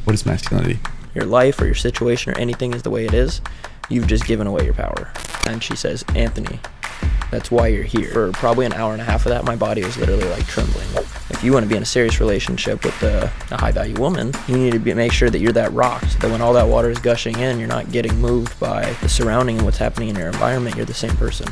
What is masculinity? Your life or your situation or anything is the way it is, you've just given away your power. And she says, Anthony, that's why you're here. For probably an hour and a half of that, my body was literally like trembling. If you want to be in a serious relationship with a high-value woman, you need to make sure that you're that rock, so that when all that water is gushing in, you're not getting moved by the surrounding and what's happening in your environment. You're the same person.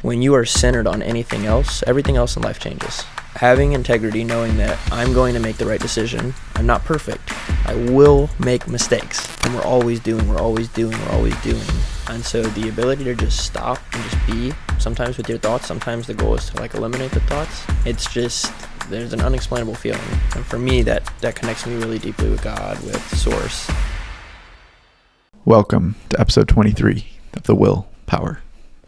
When you are centered on anything else, everything else in life changes. Having integrity, knowing that I'm going to make the right decision. I'm not perfect. I will make mistakes. And we're always doing. And so the ability to just stop and just be, sometimes with your thoughts, sometimes the goal is to like eliminate the thoughts. It's just, there's an unexplainable feeling. And for me, that connects me really deeply with God, with Source. Welcome to episode 23 of the Willpower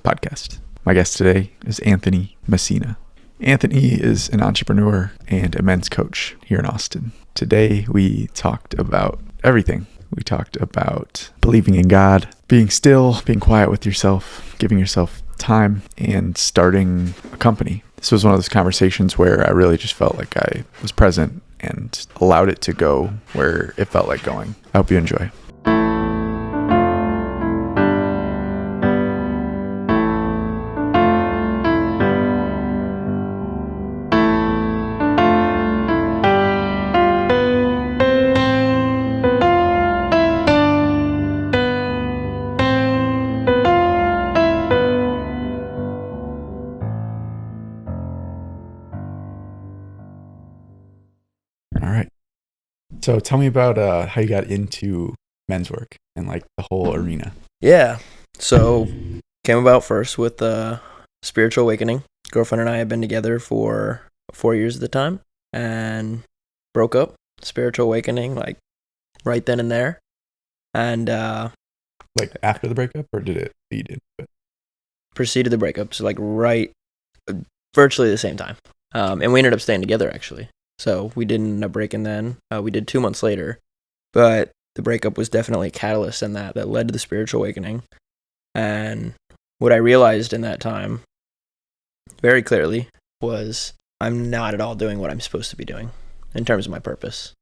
Podcast. My guest today is Anthony Messina. Anthony is an entrepreneur and a men's coach here in Austin. Today, we talked about everything. We talked about believing in God, being still, being quiet with yourself, giving yourself time, and starting a company. This was one of those conversations where I really just felt like I was present and allowed it to go where it felt like going. I hope you enjoy. So tell me about how you got into men's work and like the whole arena. Yeah. So came about first with spiritual awakening. Girlfriend and I had been together for 4 years at the time and broke up. Spiritual awakening, like right then and there. And like after the breakup, or did it lead into it? Preceded the breakup, so like virtually the same time. And we ended up staying together actually. So we didn't end up breaking then. We did 2 months later. But the breakup was definitely a catalyst in that led to the spiritual awakening. And what I realized in that time, very clearly, was I'm not at all doing what I'm supposed to be doing in terms of my purpose.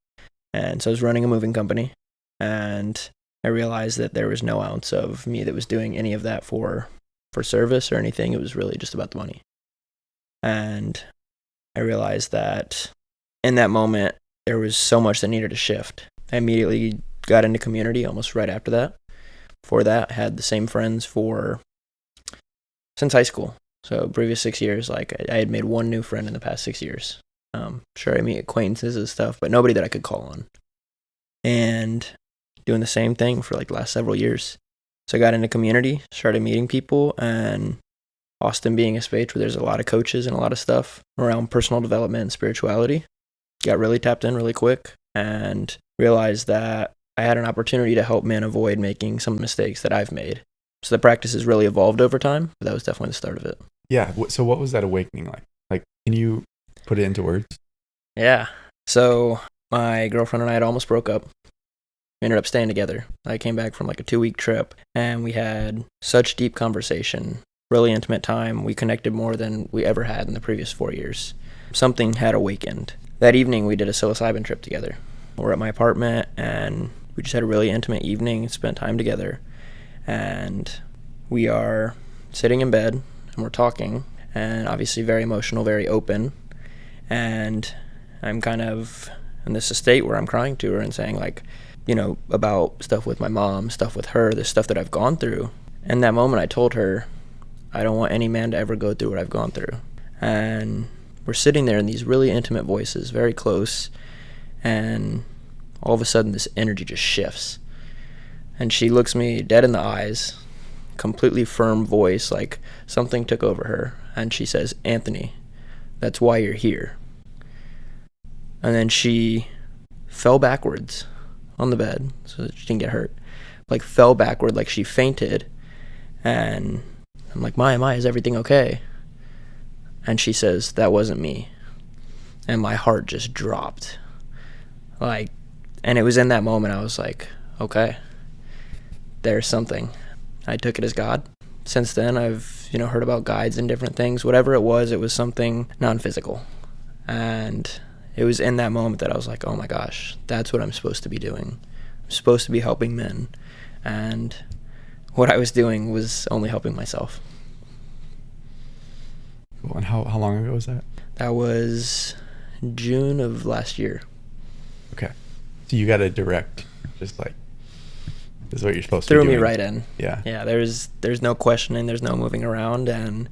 And so I was running a moving company. And I realized that there was no ounce of me that was doing any of that for service or anything. It was really just about the money. And I realized that in that moment, there was so much that needed to shift. I immediately got into community almost right after that. Before that, I had the same friends since high school. So previous 6 years, like I had made one new friend in the past 6 years. Sure, I meet acquaintances and stuff, but nobody that I could call on. And doing the same thing for like the last several years. So I got into community, started meeting people, and Austin being a space where there's a lot of coaches and a lot of stuff around personal development and spirituality. Got really tapped in really quick and realized that I had an opportunity to help men avoid making some mistakes that I've made. So the practice has really evolved over time, but that was definitely the start of it. Yeah. So what was that awakening like? Like, can you put it into words? Yeah. So my girlfriend and I had almost broke up. We ended up staying together. I came back from like a 2-week trip and we had such deep conversation, really intimate time. We connected more than we ever had in the previous 4 years. Something had awakened. That evening, we did a psilocybin trip together. We're at my apartment, and we just had a really intimate evening, spent time together. And we are sitting in bed, and we're talking, and obviously very emotional, very open. And I'm kind of in this state where I'm crying to her and saying, like, you know, about stuff with my mom, stuff with her, the stuff that I've gone through. In that moment, I told her, I don't want any man to ever go through what I've gone through. And we're sitting there in these really intimate voices, very close, and all of a sudden this energy just shifts. And she looks me dead in the eyes, completely firm voice, like something took over her, and she says, Anthony, that's why you're here. And then she fell backwards on the bed, so that she didn't get hurt, like fell backward, like she fainted, and I'm like, Maya, is everything okay? And she says, that wasn't me. And my heart just dropped. Like, and it was in that moment I was like, okay, there's something. I took it as God. Since then, I've, heard about guides and different things. Whatever it was something non-physical. And it was in that moment that I was like, oh my gosh, that's what I'm supposed to be doing. I'm supposed to be helping men. And what I was doing was only helping myself. Cool. And how long ago was that? That was June of last year. Okay. So you got a direct, just like, this is what you're supposed to be doing. Threw me right in. Yeah. Yeah, there's no questioning, there's no moving around, and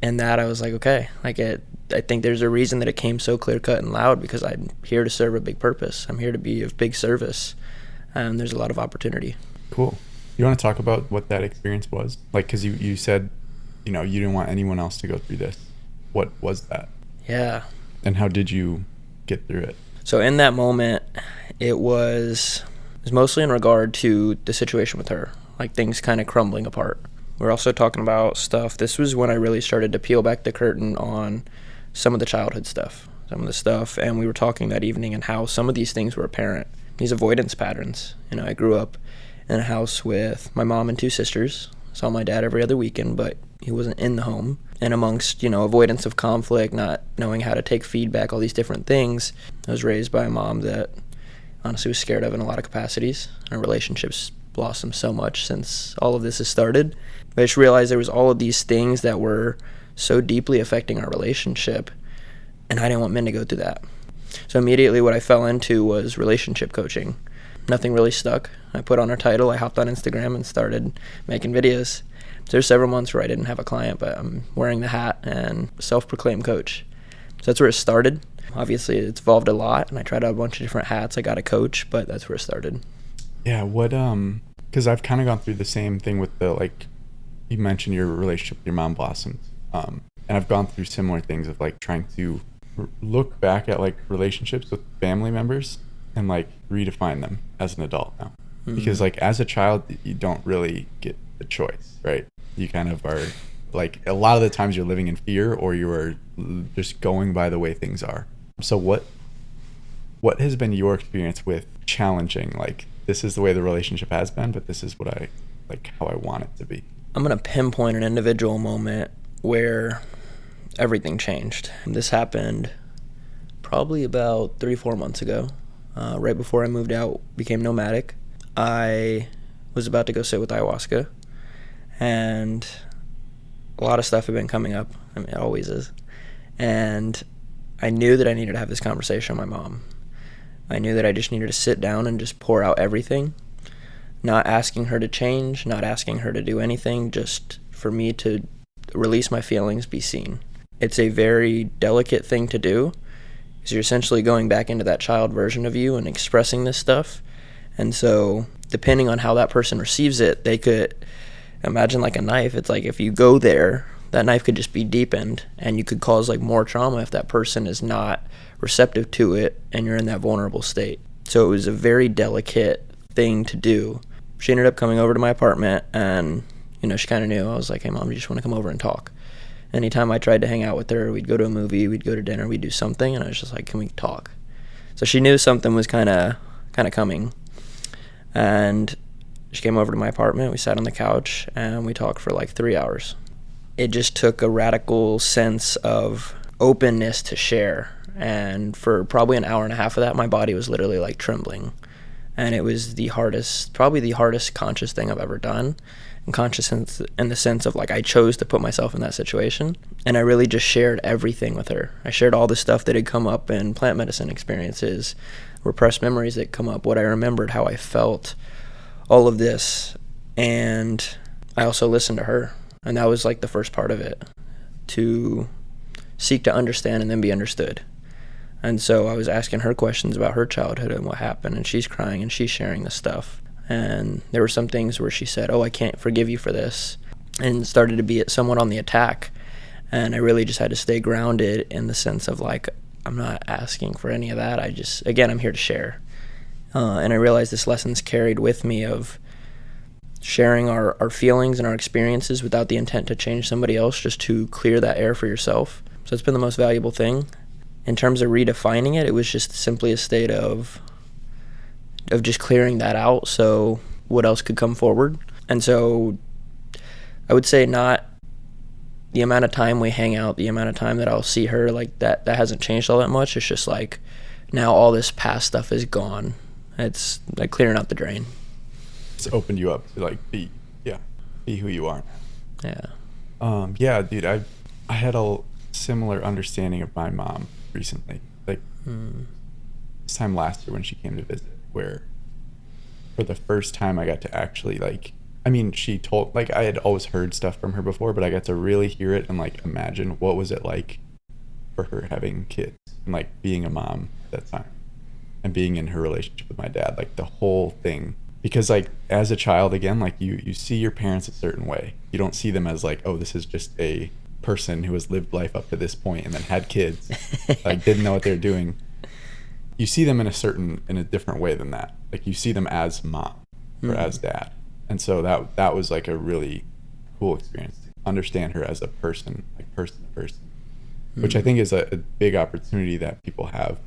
that I was like, okay, like I think there's a reason that it came so clear cut and loud, because I'm here to serve a big purpose. I'm here to be of big service, and there's a lot of opportunity. Cool. You want to talk about what that experience was? Like, because you said, you didn't want anyone else to go through this. What was that? Yeah. And how did you get through it? So in that moment, it was mostly in regard to the situation with her, like things kind of crumbling apart. We're also talking about stuff. This was when I really started to peel back the curtain on some of the childhood stuff, and we were talking that evening and how some of these things were apparent, these avoidance patterns. I grew up in a house with my mom and two sisters, saw my dad every other weekend, but he wasn't in the home. And amongst, avoidance of conflict, not knowing how to take feedback, all these different things, I was raised by a mom that honestly was scared of in a lot of capacities. Our relationships blossomed so much since all of this has started. But I just realized there was all of these things that were so deeply affecting our relationship, and I didn't want men to go through that. So immediately what I fell into was relationship coaching. Nothing really stuck. I put on our title, I hopped on Instagram and started making videos. So there's several months where I didn't have a client, but I'm wearing the hat and self-proclaimed coach. So that's where it started. Obviously, it's evolved a lot, and I tried out a bunch of different hats. I got a coach, but that's where it started. Yeah, because I've kind of gone through the same thing with you mentioned your relationship with your mom blossomed. And I've gone through similar things of trying to look back at relationships with family members and redefine them as an adult now. Mm-hmm. Because as a child, you don't really get the choice, right? You kind of are a lot of the times you're living in fear, or you are just going by the way things are. So what has been your experience with challenging, this is the way the relationship has been, but this is what I how I want it to be? I'm going to pinpoint an individual moment where everything changed. This happened probably about 3-4 months ago, right before I moved out, became nomadic. I was about to go sit with ayahuasca, and a lot of stuff had been coming up. I mean, it always is. And I knew that I needed to have this conversation with my mom. I knew that I just needed to sit down and just pour out everything, not asking her to change, not asking her to do anything, just for me to release my feelings, be seen. It's a very delicate thing to do, because you're essentially going back into that child version of you and expressing this stuff. And so depending on how that person receives it, they could imagine a knife. It's if you go there, that knife could just be deepened, and you could cause more trauma if that person is not receptive to it and you're in that vulnerable state. So it was a very delicate thing to do. She ended up coming over to my apartment, and she kind of knew. I was like, hey mom, you just want to come over and talk? Anytime I tried to hang out with her, we'd go to a movie, we'd go to dinner, we'd do something, and I was just like, can we talk? So she knew something was kind of coming. And she came over to my apartment, we sat on the couch, and we talked for 3 hours. It just took a radical sense of openness to share. And for probably an hour and a half of that, my body was literally trembling. And it was probably the hardest conscious thing I've ever done. And conscious in the sense of I chose to put myself in that situation. And I really just shared everything with her. I shared all the stuff that had come up in plant medicine experiences, repressed memories that come up, what I remembered, how I felt, all of this. And I also listened to her. And that was the first part of it, to seek to understand and then be understood. And so I was asking her questions about her childhood and what happened, and she's crying and she's sharing this stuff. And there were some things where she said, oh, I can't forgive you for this, and started to be somewhat on the attack. And I really just had to stay grounded in the sense of I'm not asking for any of that. I'm here to share. And I realized this lesson's carried with me of sharing our feelings and our experiences without the intent to change somebody else, just to clear that air for yourself. So it's been the most valuable thing. In terms of redefining it, it was just simply a state of just clearing that out, so what else could come forward. And so I would say not the amount of time we hang out, the amount of time that I'll see her, like that hasn't changed all that much. It's just like now all this past stuff is gone. It's like clearing out the drain. It's opened you up to like be who you are. Yeah. Yeah, dude, I had a similar understanding of my mom recently. Like this time last year when she came to visit, where for the first time I got to actually like, I mean, she told, like, I had always heard stuff from her before, but I got to really hear it and like imagine what was it like for her having kids and like being a mom at that time and being in her relationship with my dad, like the whole thing. Because like as a child, again, like you see your parents a certain way. You don't see them as like, oh, this is just a person who has lived life up to this point and then had kids, like didn't know what they're doing. You see them in a different way than that. Like you see them as mom or as dad. And so that was like a really cool experience to understand her as a person, like person to person, which I think is a big opportunity that people have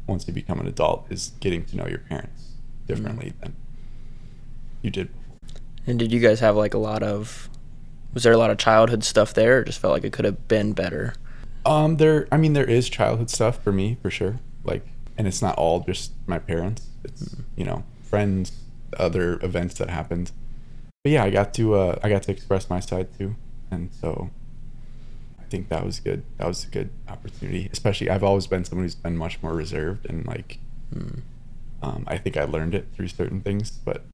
once you become an adult, is getting to know your parents differently than you did before. And did you guys have like was there a lot of childhood stuff there, or just felt like it could have been better? There is childhood stuff for me, for sure. Like, and it's not all just my parents. It's, friends, other events that happened. But yeah, I got to express my side too. And so I think that was good. That was a good opportunity. Especially, I've always been someone who's been much more reserved and like, I think I learned it through certain things, but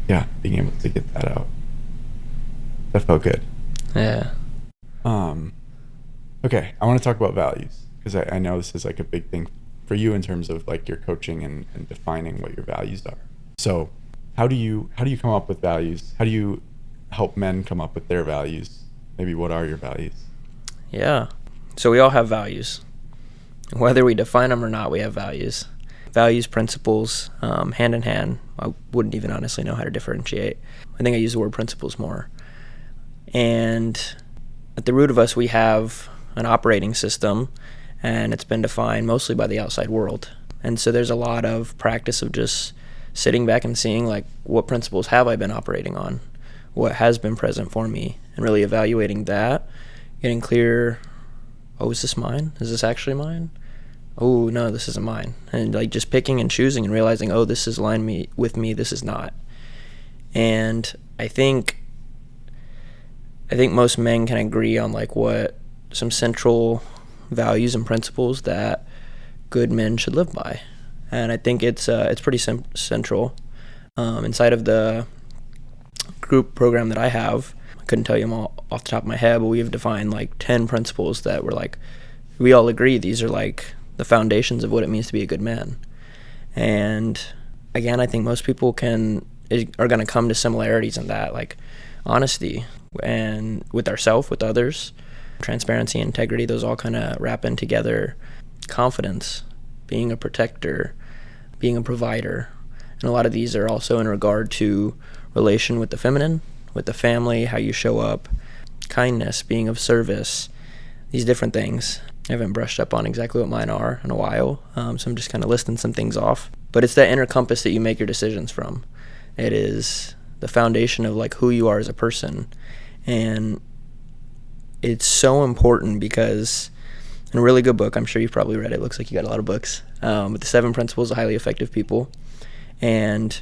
yeah, being able to get that out, that felt good. Yeah. Okay, I want to talk about values, because I know this is like a big thing for you in terms of like your coaching and defining what your values are. So how do you come up with values? How do you help men come up with their values? Maybe what are your values? Yeah. So we all have values. Whether we define them or not, we have values. Values, principles, hand in hand. I wouldn't even honestly know how to differentiate. I think I use the word principles more. And at the root of us, we have an operating system, and it's been defined mostly by the outside world. And so there's a lot of practice of just sitting back and seeing like, what principles have I been operating on? What has been present for me? And really evaluating that, getting clear, oh, is this mine? Is this actually mine? Oh, no, this isn't mine. And like just picking and choosing and realizing, oh, this is aligned with me, this is not. And I think most men can agree on like what some central values and principles that good men should live by. And I think it's pretty central. Inside of the group program that I have, I couldn't tell you them all off the top of my head, but we have defined like 10 principles that we're like, we all agree these are like the foundations of what it means to be a good man. And again, I think most people are going to come to similarities in that, like honesty and with ourselves, with others, transparency, integrity, those all kind of wrap in together. Confidence, being a protector, being a provider. And a lot of these are also in regard to relation with the feminine, with the family, how you show up, kindness, being of service, these different things. I haven't brushed up on exactly what mine are in a while, so I'm just kind of listing some things off. But it's that inner compass that you make your decisions from. It is the foundation of like who you are as a person. And it's so important because in a really good book, I'm sure you've probably read it, looks like you got a lot of books, but the 7 Principles of Highly Effective People. And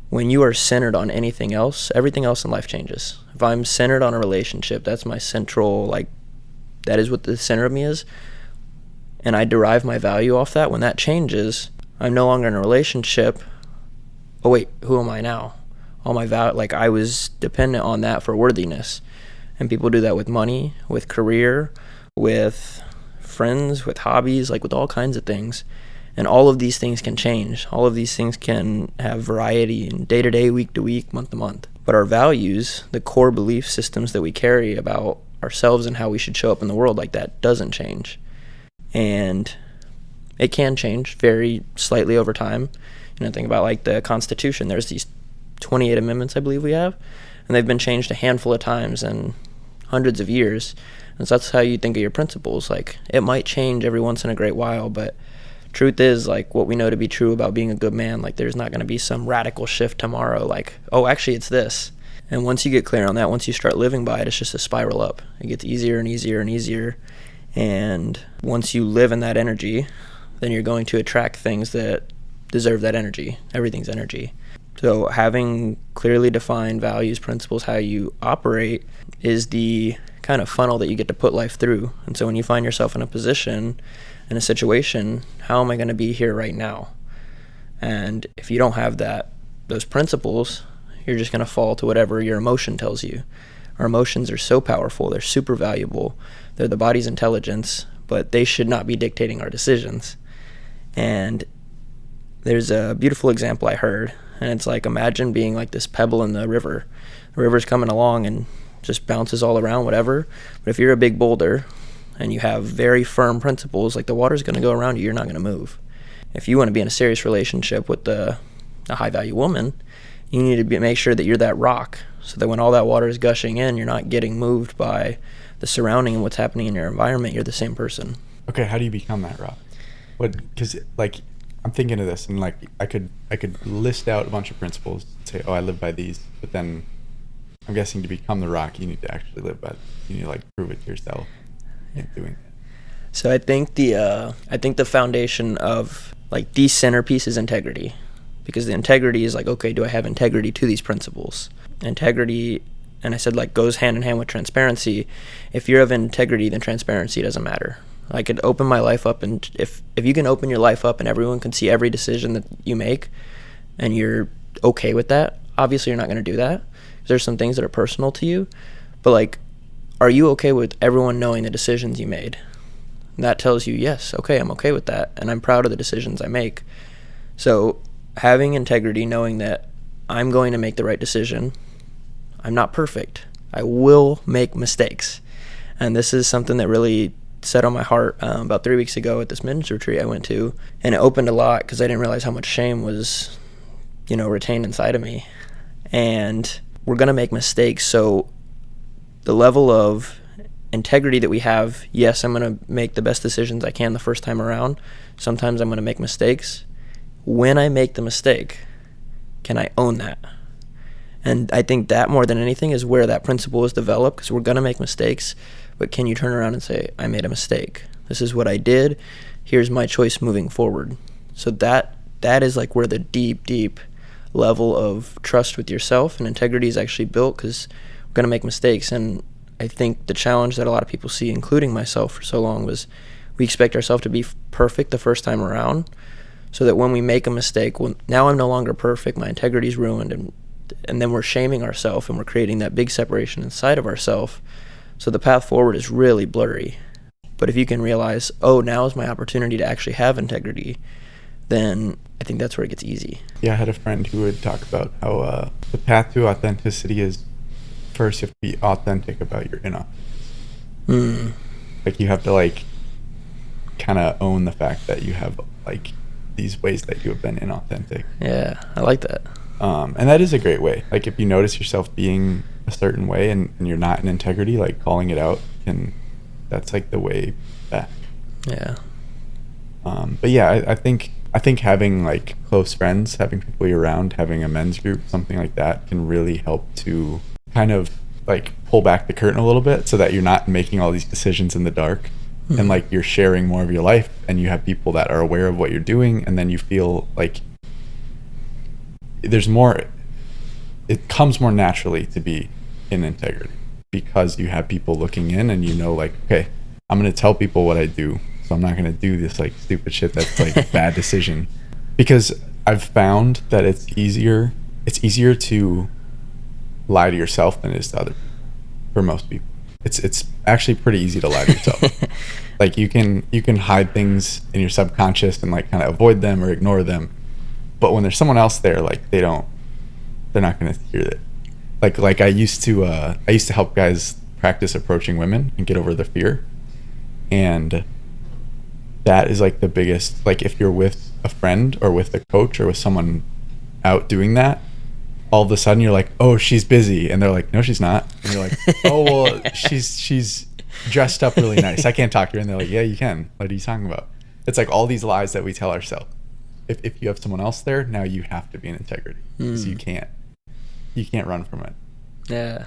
when you are centered on anything else, everything else in life changes. If I'm centered on a relationship, that's my central, like, that is what the center of me is, and I derive my value off that. When that changes, I'm no longer in a relationship. Oh wait, who am I now? All my value, like I was dependent on that for worthiness. And people do that with money, with career, with friends, with hobbies, like with all kinds of things. And all of these things can change. All of these things can have variety in day to day, week to week, month to month. But our values, the core belief systems that we carry about ourselves and how we should show up in the world, like that doesn't change. And it can change very slightly over time. Think about like the Constitution. There's these 28 amendments, I believe we have, and they've been changed a handful of times in hundreds of years. And so that's how you think of your principles. Like, it might change every once in a great while, but truth is, like, what we know to be true about being a good man, like, there's not going to be some radical shift tomorrow, like, oh, actually it's this. And once you get clear on that, once you start living by it, it's just a spiral up. It gets easier and easier and easier. And once you live in that energy, then you're going to attract things that deserve that energy. Everything's energy. So having clearly defined values, principles, how you operate is the kind of funnel that you get to put life through. And so when you find yourself in a position, in a situation, how am I going to be here right now? And if you don't have those principles, you're just going to fall to whatever your emotion tells you. Our emotions are so powerful. They're super valuable. They're the body's intelligence, but they should not be dictating our decisions. And there's a beautiful example I heard, and it's like, imagine being like this pebble in the river. The river's coming along and just bounces all around, whatever. But if you're a big boulder and you have very firm principles, like the water's going to go around you, you're not going to move. If you want to be in a serious relationship with a high-value woman, you need to make sure that you're that rock, so that when all that water is gushing in, you're not getting moved by the surrounding and what's happening in your environment. You're the same person. Okay, how do you become that rock? Because like I'm thinking of this, and like I could list out a bunch of principles and say, oh, I live by these, but then I'm guessing to become the rock, you need to actually live by them. You need to like prove it to yourself in doing it. So I think the foundation of like the centerpiece is integrity, because the integrity is like, okay, do I have integrity to these principles? Integrity, and I said like goes hand in hand with transparency. If you're of integrity, then transparency doesn't matter. I could open my life up, and if you can open your life up and everyone can see every decision that you make, and you're okay with that, obviously you're not going to do that. There's some things that are personal to you, but like, are you okay with everyone knowing the decisions you made? And that tells you, yes, okay, I'm okay with that, and I'm proud of the decisions I make. So having integrity, knowing that I'm going to make the right decision. I'm not perfect. I will make mistakes. And this is something that really set on my heart about 3 weeks ago at this men's retreat I went to. And it opened a lot because I didn't realize how much shame was, retained inside of me. And we're going to make mistakes. So the level of integrity that we have, yes, I'm going to make the best decisions I can the first time around. Sometimes I'm going to make mistakes. When I make the mistake, can I own that? And I think that more than anything is where that principle is developed, because we're going to make mistakes, but can you turn around and say, I made a mistake. This is what I did. Here's my choice moving forward. So that is like where the deep level of trust with yourself and integrity is actually built, because we're going to make mistakes. And I think the challenge that a lot of people see, including myself for so long, was we expect ourselves to be perfect the first time around, so that when we make a mistake, well, now I'm no longer perfect, my integrity is ruined, and then we're shaming ourselves, and we're creating that big separation inside of ourselves. So the path forward is really blurry. But if you can realize, oh, now is my opportunity to actually have integrity, then I think that's where it gets easy. Yeah, I had a friend who would talk about how the path to authenticity is, first you have to be authentic about your inauthenticity. Like you have to like kind of own the fact that you have like these ways that you have been inauthentic. Yeah, I like that. And that is a great way. Like if you notice yourself being a certain way and you're not in integrity, like calling it out, that's like the way back. Yeah. But yeah, I think having like close friends, having people you're around, having a men's group, something like that can really help to kind of like pull back the curtain a little bit, so that you're not making all these decisions in the dark. And like you're sharing more of your life, and you have people that are aware of what you're doing, and then you feel like there's more, it comes more naturally to be in integrity, because you have people looking in, and like, okay, I'm going to tell people what I do, so I'm not going to do this like stupid shit that's like a bad decision. Because I've found that it's easier to lie to yourself than it is to other people, for most people. It's actually pretty easy to lie to yourself. Like you can hide things in your subconscious and like kind of avoid them or ignore them. But when there's someone else there, like they're not going to hear it. Like I used to help guys practice approaching women and get over the fear. And that is like the biggest, like if you're with a friend or with a coach or with someone out doing that, all of a sudden you're like, oh, she's busy. And they're like, no, she's not. And you're like, oh, well, she's dressed up really nice. I can't talk to her. And they're like, yeah, you can. What are you talking about? It's like all these lies that we tell ourselves. If you have someone else there, now you have to be in integrity. So you can't run from it. Yeah.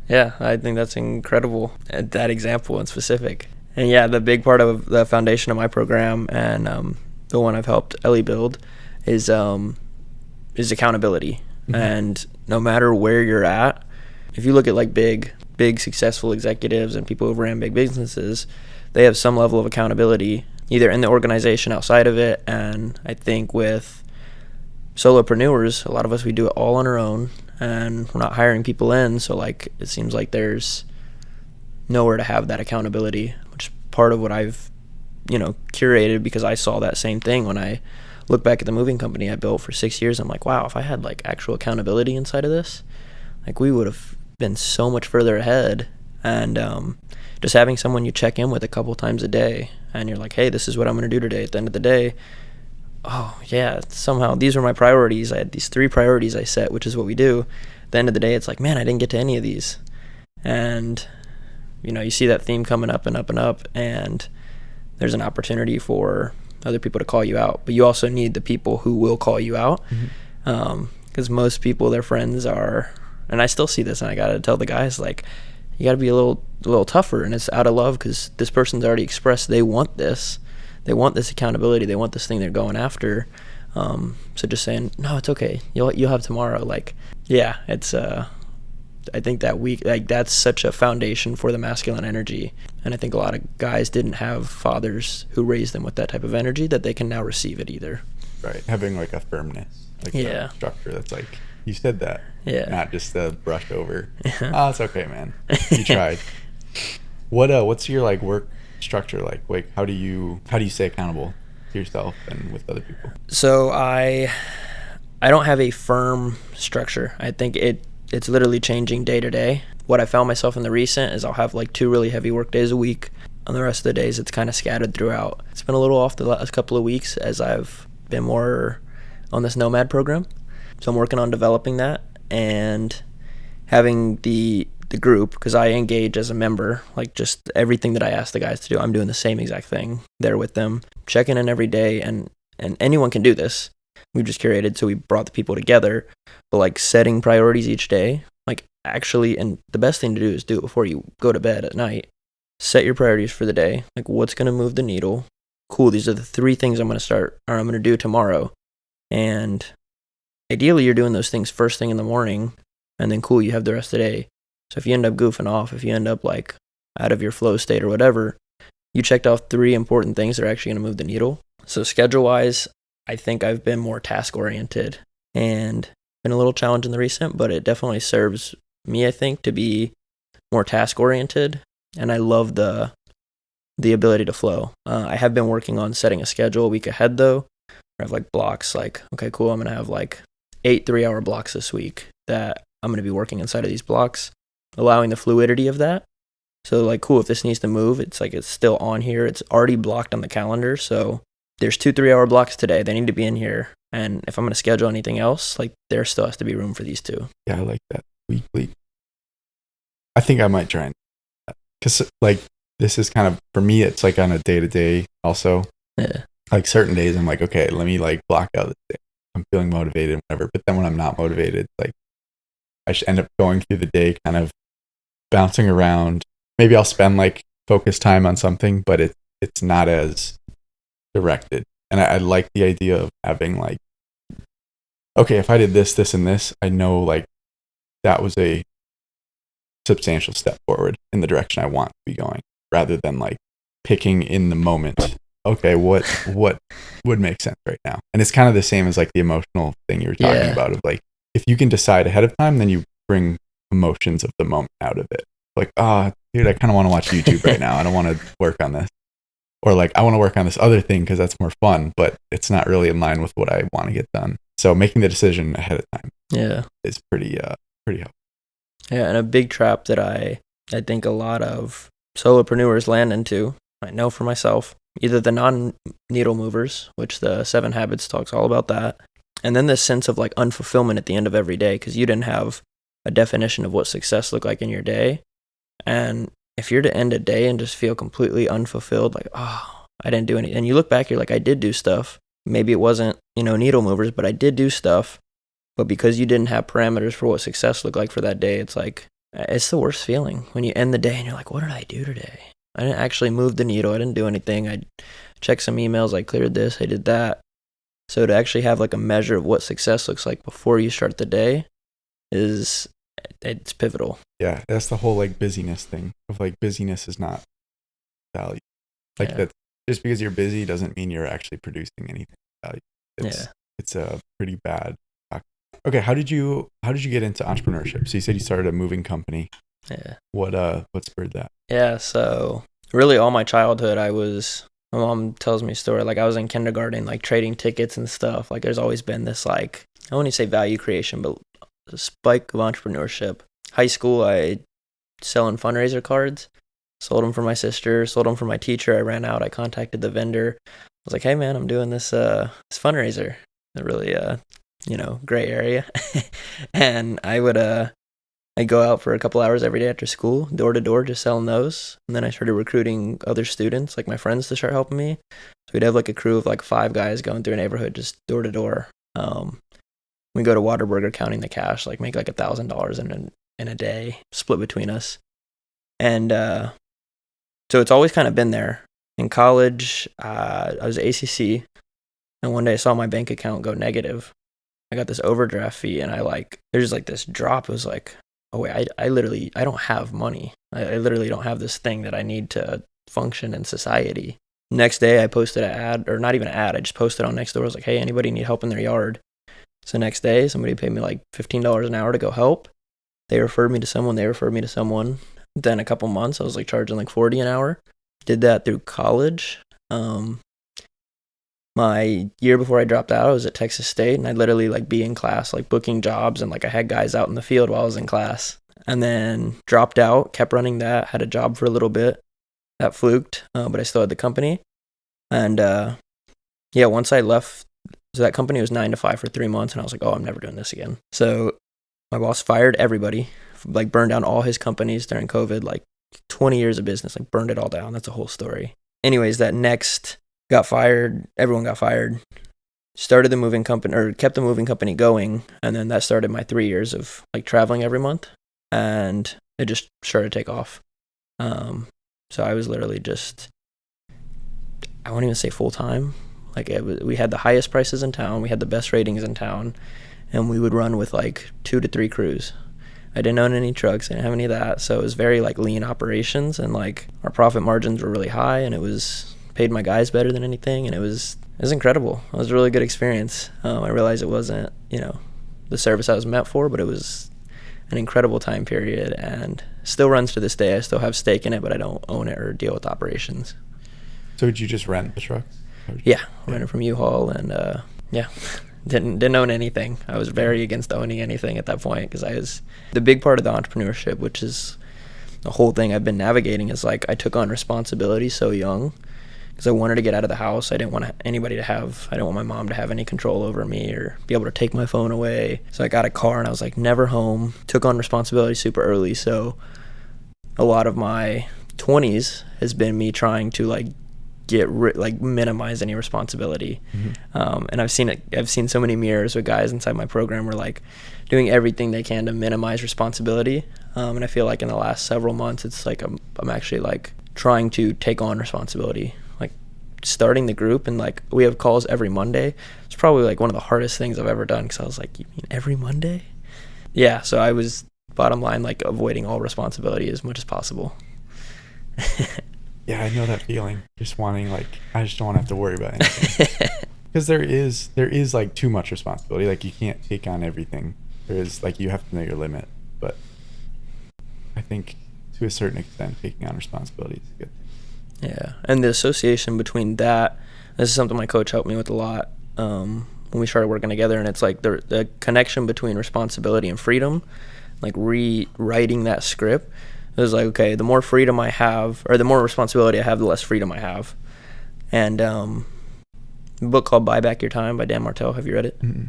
Yeah, I think that's incredible, that example in specific. And yeah, the big part of the foundation of my program and the one I've helped Ellie build is accountability. Mm-hmm. And no matter where you're at, if you look at like big successful executives and people who ran big businesses, they have some level of accountability either in the organization, outside of it. And I think with solopreneurs, a lot of us, we do it all on our own and we're not hiring people in, so like it seems like there's nowhere to have that accountability, which is part of what I've curated, because I saw that same thing when I look back at the moving company I built for 6 years. I'm like, wow, if I had like actual accountability inside of this, like we would have been so much further ahead. And just having someone you check in with a couple times a day and you're like, hey, this is what I'm going to do today. At the end of the day, oh yeah, somehow these were my priorities. I had these 3 priorities I set, which is what we do. At the end of the day, it's like, man, I didn't get to any of these. And you see that theme coming up and up and up, and there's an opportunity for other people to call you out, but you also need the people who will call you out. Because most people, their friends are, and I still see this, and I gotta tell the guys, like, you gotta be a little tougher, and it's out of love, because this person's already expressed they want this accountability, they want this thing they're going after. So just saying, no, it's okay, you'll have tomorrow. Like, yeah, it's I think that that's such a foundation for the masculine energy. And I think a lot of guys didn't have fathers who raised them with that type of energy that they can now receive it either. Right. Having like a firmness, like a structure that's like, you said that. Yeah. Not just a brush over. Oh, it's okay, man. You tried. What's your like work structure like? Like how do you stay accountable to yourself and with other people? So I don't have a firm structure. I think it's literally changing day to day. What I found myself in the recent is I'll have like 2 really heavy work days a week. On the rest of the days, it's kind of scattered throughout. It's been a little off the last couple of weeks as I've been more on this Nomad program. So I'm working on developing that and having the group, because I engage as a member, like just everything that I ask the guys to do, I'm doing the same exact thing there with them, checking in every day, and anyone can do this. We've just curated, so we brought the people together, but like setting priorities each day, like actually, and the best thing to do is do it before you go to bed at night. Set your priorities for the day, like what's going to move the needle. Cool, these are the 3 things I'm going to do tomorrow. And ideally you're doing those things first thing in the morning, and then cool, you have the rest of the day. So if you end up goofing off, if you end up like out of your flow state or whatever, you checked off 3 important things that are actually going to move the needle. So schedule-wise, I think I've been more task-oriented and been a little challenged in the recent, but it definitely serves me, I think, to be more task-oriented. And I love the ability to flow. I have been working on setting a schedule a week ahead, though. I have like blocks, like, okay, cool, I'm going to have like 8 3-hour blocks this week that I'm going to be working inside of these blocks, allowing the fluidity of that. So like, cool, if this needs to move, it's like it's still on here. It's already blocked on the calendar. So there's 2 3-hour blocks today. They need to be in here. And if I'm going to schedule anything else, like there still has to be room for these 2. Yeah, I like that. Weekly. I think I might try and because like this is kind of, for me, it's like on a day-to-day also. Yeah. Like certain days I'm like, okay, let me like block out this day. I'm feeling motivated and whatever. But then when I'm not motivated, like I should end up going through the day kind of bouncing around. Maybe I'll spend like focused time on something, but it's not as directed. And I like the idea of having like, okay, if I did this, this, and this, I know like that was a substantial step forward in the direction I want to be going, rather than like picking in the moment, okay, what would make sense right now. And it's kind of the same as like the emotional thing you were talking about of like, if you can decide ahead of time, then you bring emotions of the moment out of it. Like, dude, I kind of want to watch YouTube right now. I don't want to work on this. Or like, I want to work on this other thing because that's more fun, but it's not really in line with what I want to get done. So making the decision ahead of time is pretty helpful. Yeah, and a big trap that I think a lot of solopreneurs land into, I know for myself, either the non-needle movers, which the 7 Habits talks all about that, and then this sense of like unfulfillment at the end of every day because you didn't have a definition of what success looked like in your day. And if you're to end a day and just feel completely unfulfilled, like, oh, I didn't do anything, and you look back, you're like, I did do stuff. Maybe it wasn't, needle movers, but I did do stuff. But because you didn't have parameters for what success looked like for that day, it's like, it's the worst feeling when you end the day and you're like, what did I do today? I didn't actually move the needle. I didn't do anything. I checked some emails. I cleared this. I did that. So to actually have like a measure of what success looks like before you start the day it's pivotal. Yeah, that's the whole like busyness thing of like busyness is not value. Like that, just because you're busy doesn't mean you're actually producing anything of value. It's a pretty bad. Okay, how did you get into entrepreneurship? So you said you started a moving company. Yeah. What spurred that? Yeah, so really all my childhood my mom tells me a story, like I was in kindergarten, like trading tickets and stuff. Like there's always been this, like, I wouldn't say value creation, but a spike of entrepreneurship. High school, I selling fundraiser cards, sold them for my sister, sold them for my teacher. I ran out, I contacted the vendor. I was like, hey man, I'm doing this fundraiser. A really, gray area. And I'd go out for a couple hours every day after school, door to door, just selling those. And then I started recruiting other students, like my friends, to start helping me. So we'd have like a crew of like 5 guys going through a neighborhood, just door to door. We go to Whataburger counting the cash, like make like $1,000 in a day, split between us. And so it's always kind of been there. In college, I was ACC, and one day I saw my bank account go negative. I got this overdraft fee, and there's just like this drop. It was like, oh wait, I don't have money. I literally don't have this thing that I need to function in society. Next day, I posted an ad, or not even an ad, I just posted on Nextdoor. I was like, hey, anybody need help in their yard? So next day, somebody paid me like $15 an hour to go help. They referred me to someone. Then a couple months, I was like charging like $40 an hour. Did that through college. My year before I dropped out, I was at Texas State, and I'd literally like be in class, like booking jobs, and like I had guys out in the field while I was in class. And then dropped out, kept running that, had a job for a little bit. That fluked, but I still had the company. And once I left, so that company was 9 to 5 for 3 months, and I was like, oh, I'm never doing this again. So my boss fired everybody, like burned down all his companies during COVID, like 20 years of business, like burned it all down. That's a whole story. Anyways, got fired, everyone got fired, started the moving company, or kept the moving company going, and then that started my 3 years of like traveling every month, and it just started to take off. So I was literally just, I won't even say full-time, like we had the highest prices in town, we had the best ratings in town, and we would run with like 2 to 3 crews. I didn't own any trucks, I didn't have any of that, so it was very like lean operations, and like our profit margins were really high, and it was paid my guys better than anything, and it was incredible. It was a really good experience. I realized it wasn't, the service I was meant for, but it was an incredible time period, and still runs to this day. I still have stake in it, but I don't own it or deal with operations. So did you just rent the trucks? Yeah, rented from U-Haul, and didn't own anything. I was very against owning anything at that point, because the big part of the entrepreneurship, which is the whole thing I've been navigating, is like I took on responsibility so young, because I wanted to get out of the house. I didn't want I didn't want my mom to have any control over me or be able to take my phone away. So I got a car, and I was like never home. Took on responsibility super early. So a lot of my 20s has been me trying to like minimize any responsibility. Mm-hmm. And I've seen so many mirrors with guys inside my program who are like doing everything they can to minimize responsibility. And I feel like in the last several months, it's like I'm actually like trying to take on responsibility. Starting the group, and like we have calls every Monday. It's probably like one of the hardest things I've ever done, because I was like, you mean every Monday? Yeah, so I was, bottom line, like avoiding all responsibility as much as possible. Yeah, I know that feeling. Just wanting, like, I just don't want to have to worry about anything. Because there is like too much responsibility. Like you can't take on everything. There is, like, you have to know your limit. But I think to a certain extent, taking on responsibility is good. Yeah, and the association between that, this is something my coach helped me with a lot when we started working together, and it's like the connection between responsibility and freedom, like rewriting that script. It was like, okay, the more freedom I have, or the more responsibility I have, the less freedom I have. And a book called Buy Back Your Time by Dan Martell, have you read it? Mm-hmm.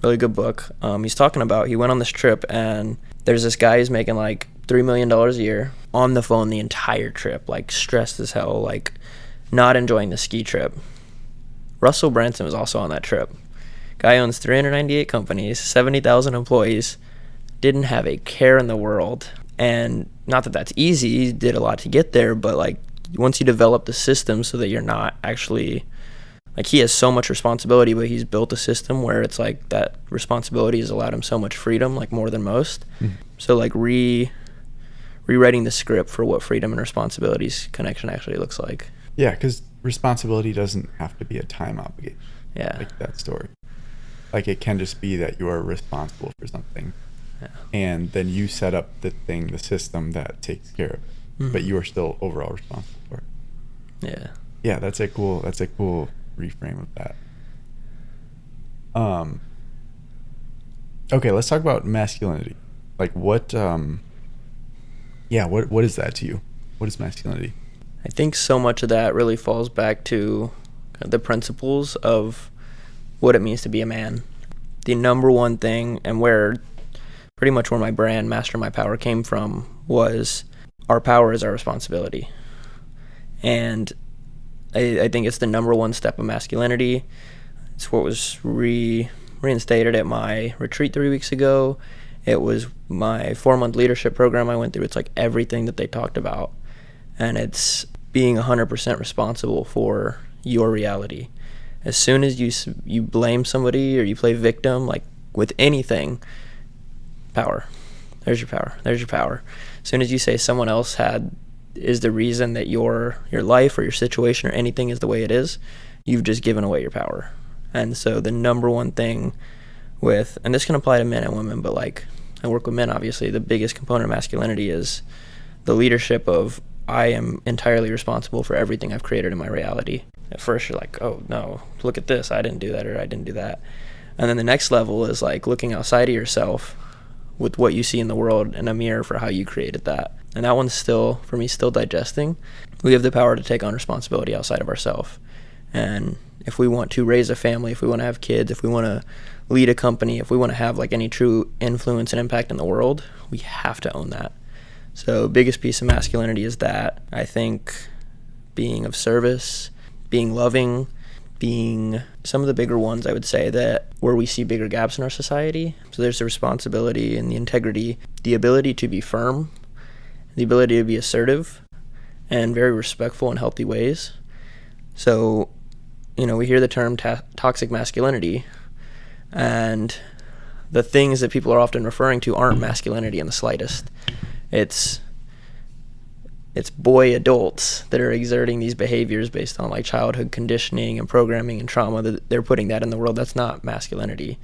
Really good book. He's talking about, he went on this trip, and there's this guy who's making like $3 million a year, on the phone the entire trip, like stressed as hell, like not enjoying the ski trip. Russell Brunson was also on that trip. Guy owns 398 companies, 70,000 employees, didn't have a care in the world. And not that that's easy, he did a lot to get there, but like once you develop the system so that you're not actually, like he has so much responsibility, but he's built a system where it's like that responsibility has allowed him so much freedom, like more than most. So like rewriting the script for what freedom and responsibilities connection actually looks like. Yeah, because responsibility doesn't have to be a time obligation. Yeah. Like that story. Like it can just be that you are responsible for something. Yeah. And then you set up the system that takes care of it. But you are still overall responsible for it. Yeah. Yeah, that's a cool reframe of that. Okay, let's talk about masculinity. Like what is that to you? What is masculinity? I think so much of that really falls back to the principles of what it means to be a man. The number one thing, and pretty much where my brand, Master My Power, came from, was our power is our responsibility. And I think it's the number one step of masculinity. It's what was reinstated at my retreat 3 weeks ago. It was my 4-month leadership program I went through. It's like everything that they talked about. And it's being 100% responsible for your reality. As soon as you blame somebody or you play victim, like with anything, power. There's your power. There's your power. As soon as you say someone else is the reason that your life or your situation or anything is the way it is, you've just given away your power. And so the number one thing and this can apply to men and women, but like I work with men, obviously, the biggest component of masculinity is the leadership of I am entirely responsible for everything I've created in my reality. At first you're like, oh no, look at this, I didn't do that, or I didn't do that. And then the next level is like looking outside of yourself with what you see in the world in a mirror for how you created that. And that one's still, for me, still digesting. We have the power to take on responsibility outside of ourselves. And if we want to raise a family, if we want to have kids, if we want to lead a company, if we want to have like any true influence and impact in the world, we have to own that. So biggest piece of masculinity is that. I think being of service, being loving, being some of the bigger ones, I would say, that where we see bigger gaps in our society. So there's the responsibility and the integrity, the ability to be firm, the ability to be assertive and very respectful in healthy ways. So, we hear the term toxic masculinity, and the things that people are often referring to aren't masculinity in the slightest. It's boy adults that are exerting these behaviors based on like childhood conditioning and programming and trauma, that they're putting that in the world. That's not masculinity.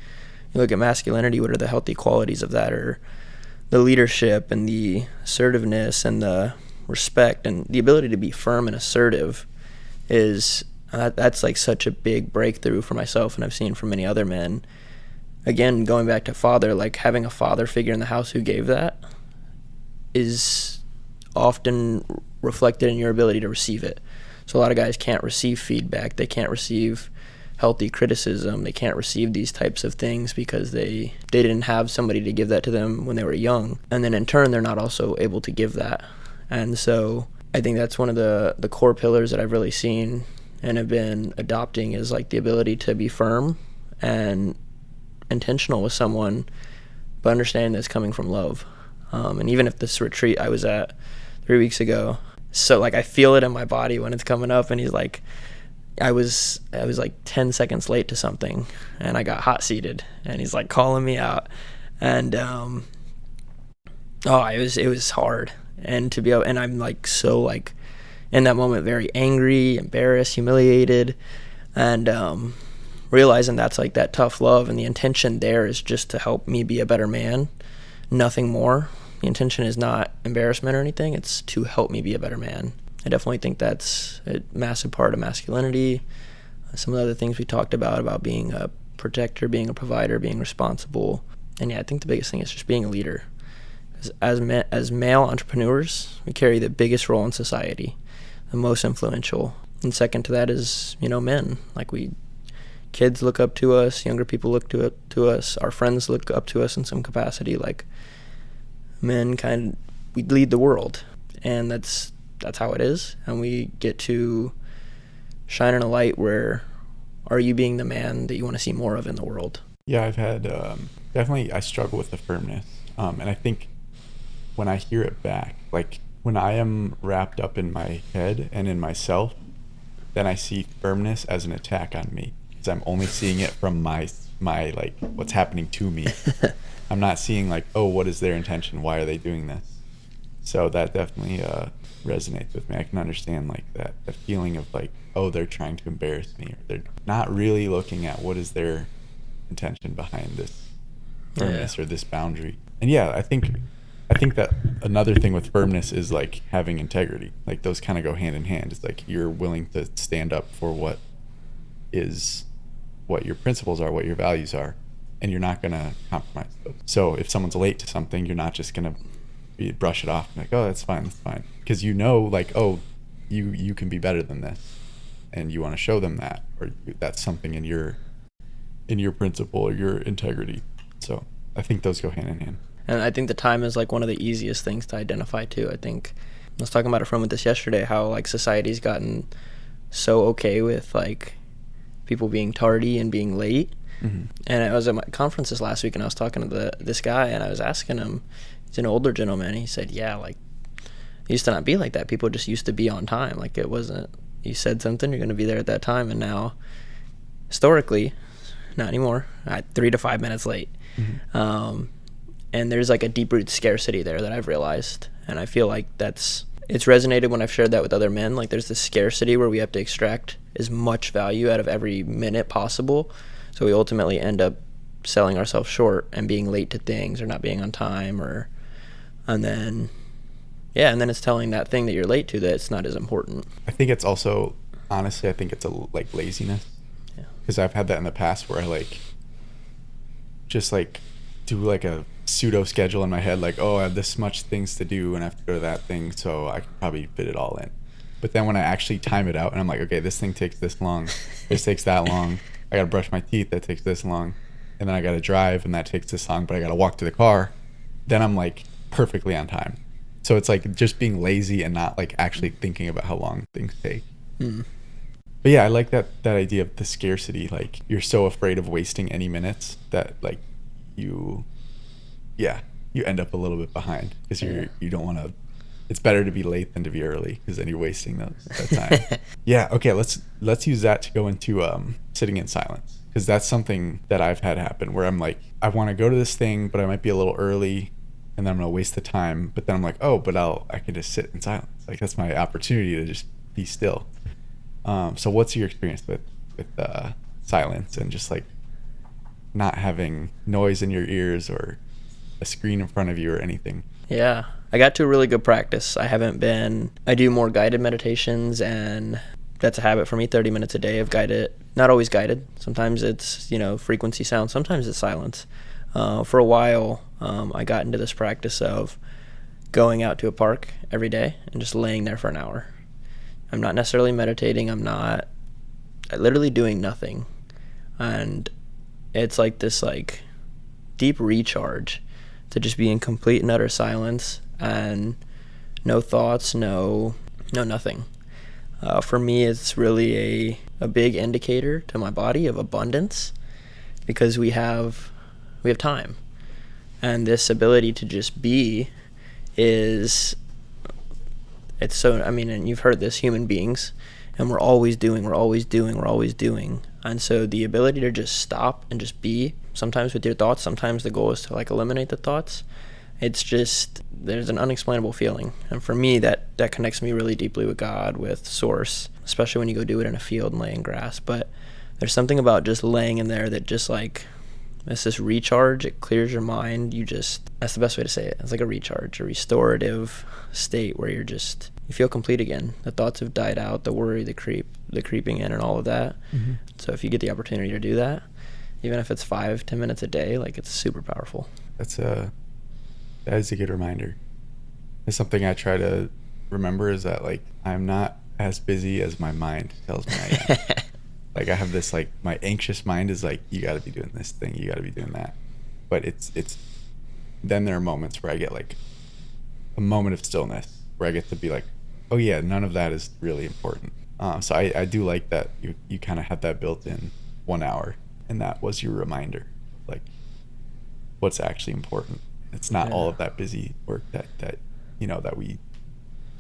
You look at masculinity, what are the healthy qualities of that? Or the leadership and the assertiveness and the respect and the ability to be firm and assertive is that's like such a big breakthrough for myself, and I've seen from many other men. Again, going back to father, like having a father figure in the house who gave that is often reflected in your ability to receive it. So a lot of guys can't receive feedback, they can't receive healthy criticism, they can't receive these types of things because they didn't have somebody to give that to them when they were young, and then in turn they're not also able to give that. And so I think that's one of the core pillars that I've really seen and have been adopting, is like the ability to be firm and intentional with someone, but understanding that it's coming from love. And even if this retreat I was at 3 weeks ago, so like I feel it in my body when it's coming up, and he's like, I was like 10 seconds late to something and I got hot seated, and he's like calling me out, and it was hard. And to be able, and I'm like so like in that moment very angry, embarrassed, humiliated, and realizing that's like that tough love, and the intention there is just to help me be a better man, nothing more. The intention is not embarrassment or anything, it's to help me be a better man. I definitely think that's a massive part of masculinity. Some of the other things we talked about being a protector, being a provider, being responsible. And yeah, I think the biggest thing is just being a leader. As male entrepreneurs, we carry the biggest role in society, the most influential. And second to that is, men. Like kids look up to us, younger people look to us, our friends look up to us in some capacity. Like men we lead the world, and that's how it is. And we get to shine in a light where are you being the man that you want to see more of in the world? Yeah, I've had definitely I struggle with the firmness. And I think when I hear it back, like when I am wrapped up in my head and in myself, then I see firmness as an attack on me, because I'm only seeing it from my like what's happening to me. I'm not seeing like, oh, what is their intention? Why are they doing this? So that definitely resonates with me. I can understand like that feeling of like, oh, they're trying to embarrass me, or they're not really looking at what is their intention behind this firmness or this boundary. And yeah, I think that another thing with firmness is like having integrity. Like those kind of go hand in hand. It's like you're willing to stand up for what your principles are, what your values are, and you're not going to compromise those. So if someone's late to something, you're not just going to brush it off and like, oh, that's fine. Because you know, like, oh, you can be better than this, and you want to show them that, or that's something in your principle or your integrity. So I think those go hand in hand. And I think the time is like one of the easiest things to identify too. I think I was talking about a friend with this yesterday, how like society's gotten so okay with like people being tardy and being late. Mm-hmm. And I was at my conferences last week, and I was talking to this guy, and I was asking him, he's an older gentleman, he said, yeah, like it used to not be like that. People just used to be on time. Like it wasn't, you said something, you're going to be there at that time. And now historically, not anymore, 3 to 5 minutes late. Mm-hmm. And there's like a deep-rooted scarcity there that I've realized, and I feel like it's resonated when I've shared that with other men. Like there's this scarcity where we have to extract as much value out of every minute possible, so we ultimately end up selling ourselves short and being late to things or not being on time, and then it's telling that thing that you're late to that it's not as important. I think it's also, honestly, I think it's like laziness, because I've had that in the past where I like just like do like a pseudo schedule in my head, like, oh, I have this much things to do and I have to go to that thing, so I can probably fit it all in. But then when I actually time it out and I'm like, okay, this thing takes this long, this takes that long, I gotta brush my teeth, that takes this long, and then I gotta drive and that takes this long, but I gotta walk to the car, then I'm like perfectly on time. So it's like just being lazy and not like actually thinking about how long things take. But yeah, I like that idea of the scarcity. Like you're so afraid of wasting any minutes that like you end up a little bit behind, because you don't want to. It's better to be late than to be early, because then you're wasting that time. Yeah. Okay. Let's use that to go into sitting in silence, because that's something that I've had happen where I'm like, I want to go to this thing, but I might be a little early, and then I'm gonna waste the time. But then I'm like, oh, but I can just sit in silence. Like that's my opportunity to just be still. So what's your experience with silence and just like not having noise in your ears or a screen in front of you or anything? Yeah, I got to a really good practice. I do more guided meditations, and that's a habit for me, 30 minutes a day of guided, not always guided. Sometimes it's, frequency sound, sometimes it's silence. For a while, I got into this practice of going out to a park every day and just laying there for an hour. I'm not necessarily meditating, I'm literally doing nothing. And it's like this like deep recharge to just be in complete and utter silence and no thoughts, no nothing. For me, it's really a big indicator to my body of abundance, because we have time, and this ability to just be and you've heard this, human beings, and we're always doing, and so the ability to just stop and just be, sometimes with your thoughts, sometimes the goal is to like eliminate the thoughts. It's just, there's an unexplainable feeling, and for me that connects me really deeply with God, with source, especially when you go do it in a field and lay in grass. But there's something about just laying in there that just like, it's this recharge. It clears your mind. That's the best way to say it. It's like a recharge, a restorative state where you feel complete again. The thoughts have died out, the worry, the creeping in, and all of that. Mm-hmm. So if you get the opportunity to do that, even if it's 5-10 minutes a day, like it's super powerful. That is a good reminder. It's something I try to remember, is that like I'm not as busy as my mind tells me I am. Like I have this like, my anxious mind is like, you got to be doing this thing, you got to be doing that. But it's then there are moments where I get like a moment of stillness where I get to be like, oh yeah, none of that is really important. So I do like that you kind of had that built in 1 hour, and that was your reminder, like what's actually important. It's not all of that busy work that that we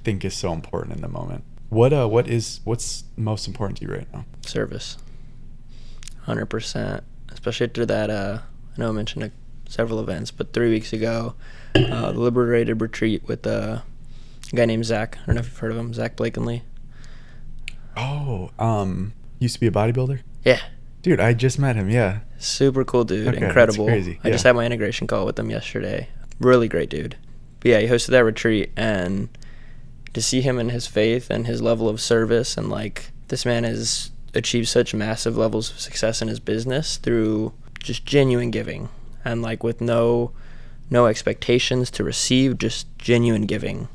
think is so important in the moment. What's most important to you right now? Service. 100%. Especially after that, I know I mentioned several events, but 3 weeks ago, the Liberated Retreat with a guy named Zach. I don't know if you've heard of him, Zach Blakeney. Oh, used to be a bodybuilder? Yeah. Dude, I just met him, yeah. Super cool dude, Okay, incredible. that's crazy. I just had my integration call with him yesterday. Really great dude. But yeah, he hosted that retreat, and to see him and his faith and his level of service, and like this man has achieved such massive levels of success in his business through just genuine giving, and like with no expectations to receive, just genuine giving.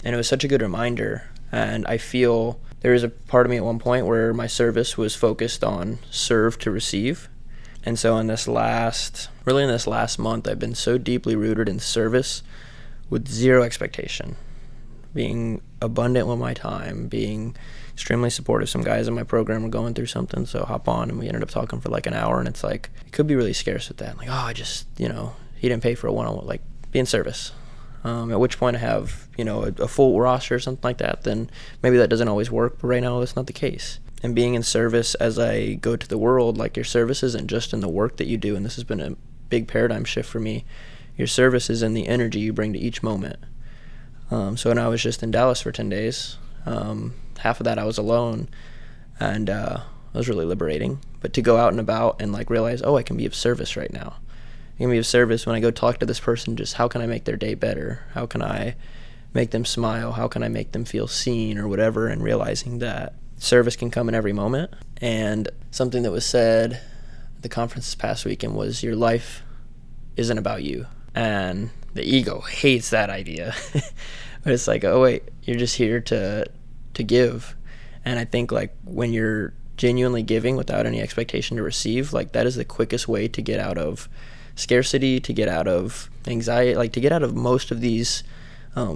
And it was such a good reminder. And I feel there was a part of me at one point where my service was focused on serve to receive. And so in this last month, I've been so deeply rooted in service with zero expectation, being abundant with my time, being extremely supportive. Some guys in my program were going through something, so hop on, and we ended up talking for like an hour. And it's like, it could be really scarce with that. Like, I just, he didn't pay for a one-on-one, like be in service. At which point I have, a full roster or something like that, then maybe that doesn't always work, but right now that's not the case. And being in service as I go to the world, like your service isn't just in the work that you do, and this has been a big paradigm shift for me. Your service is in the energy you bring to each moment. So when I was just in Dallas for 10 days, half of that I was alone, and it was really liberating. But to go out and about and like realize, I can be of service right now. I can be of service when I go talk to this person, just how can I make their day better? How can I make them smile? How can I make them feel seen or whatever? And realizing that service can come in every moment. And something that was said at the conference this past weekend was, your life isn't about you. And the ego hates that idea. But it's like, you're just here to give. And I think like when you're genuinely giving without any expectation to receive, like that is the quickest way to get out of scarcity, to get out of anxiety, like to get out of most of these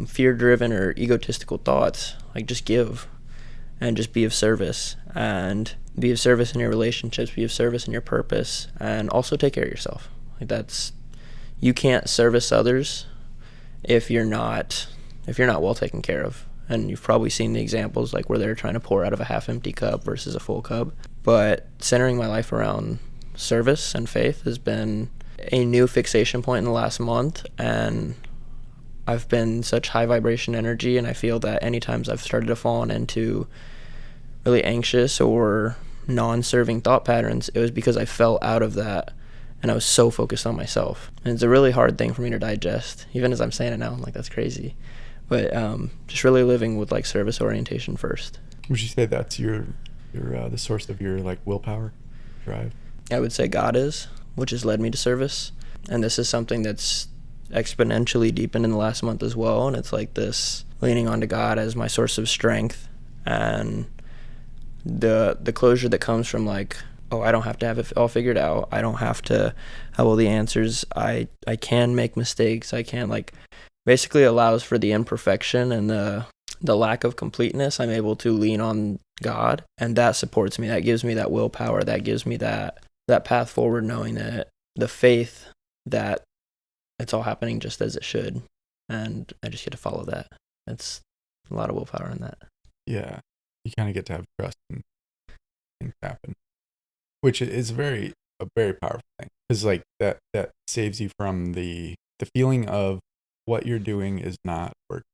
fear-driven or egotistical thoughts. Like just give and just be of service, and be of service in your relationships, be of service in your purpose, and also take care of yourself. Like you can't service others if you're not well taken care of. And you've probably seen the examples like where they're trying to pour out of a half empty cup versus a full cup. But centering my life around service and faith has been a new fixation point in the last month, and I've been such high vibration energy, and I feel that any times I've started to fall into really anxious or non-serving thought patterns, it was because I fell out of that and I was so focused on myself. And it's a really hard thing for me to digest. Even as I'm saying it now, I'm like, that's crazy. But just really living with like service orientation first. Would you say that's your the source of your like willpower drive? I would say God is, which has led me to service. And this is something that's exponentially deepened in the last month as well. And it's like this leaning onto God as my source of strength, and the closure that comes from like, I don't have to have it all figured out. I don't have to have all the answers. I can make mistakes. I can basically allows for the imperfection and the lack of completeness. I'm able to lean on God, and that supports me. That gives me that willpower. That gives me that path forward, knowing that the faith that it's all happening just as it should, and I just get to follow that. It's a lot of willpower in that. Yeah, you kind of get to have trust and things happen, which is a very powerful thing, because like that saves you from the feeling of what you're doing is not working,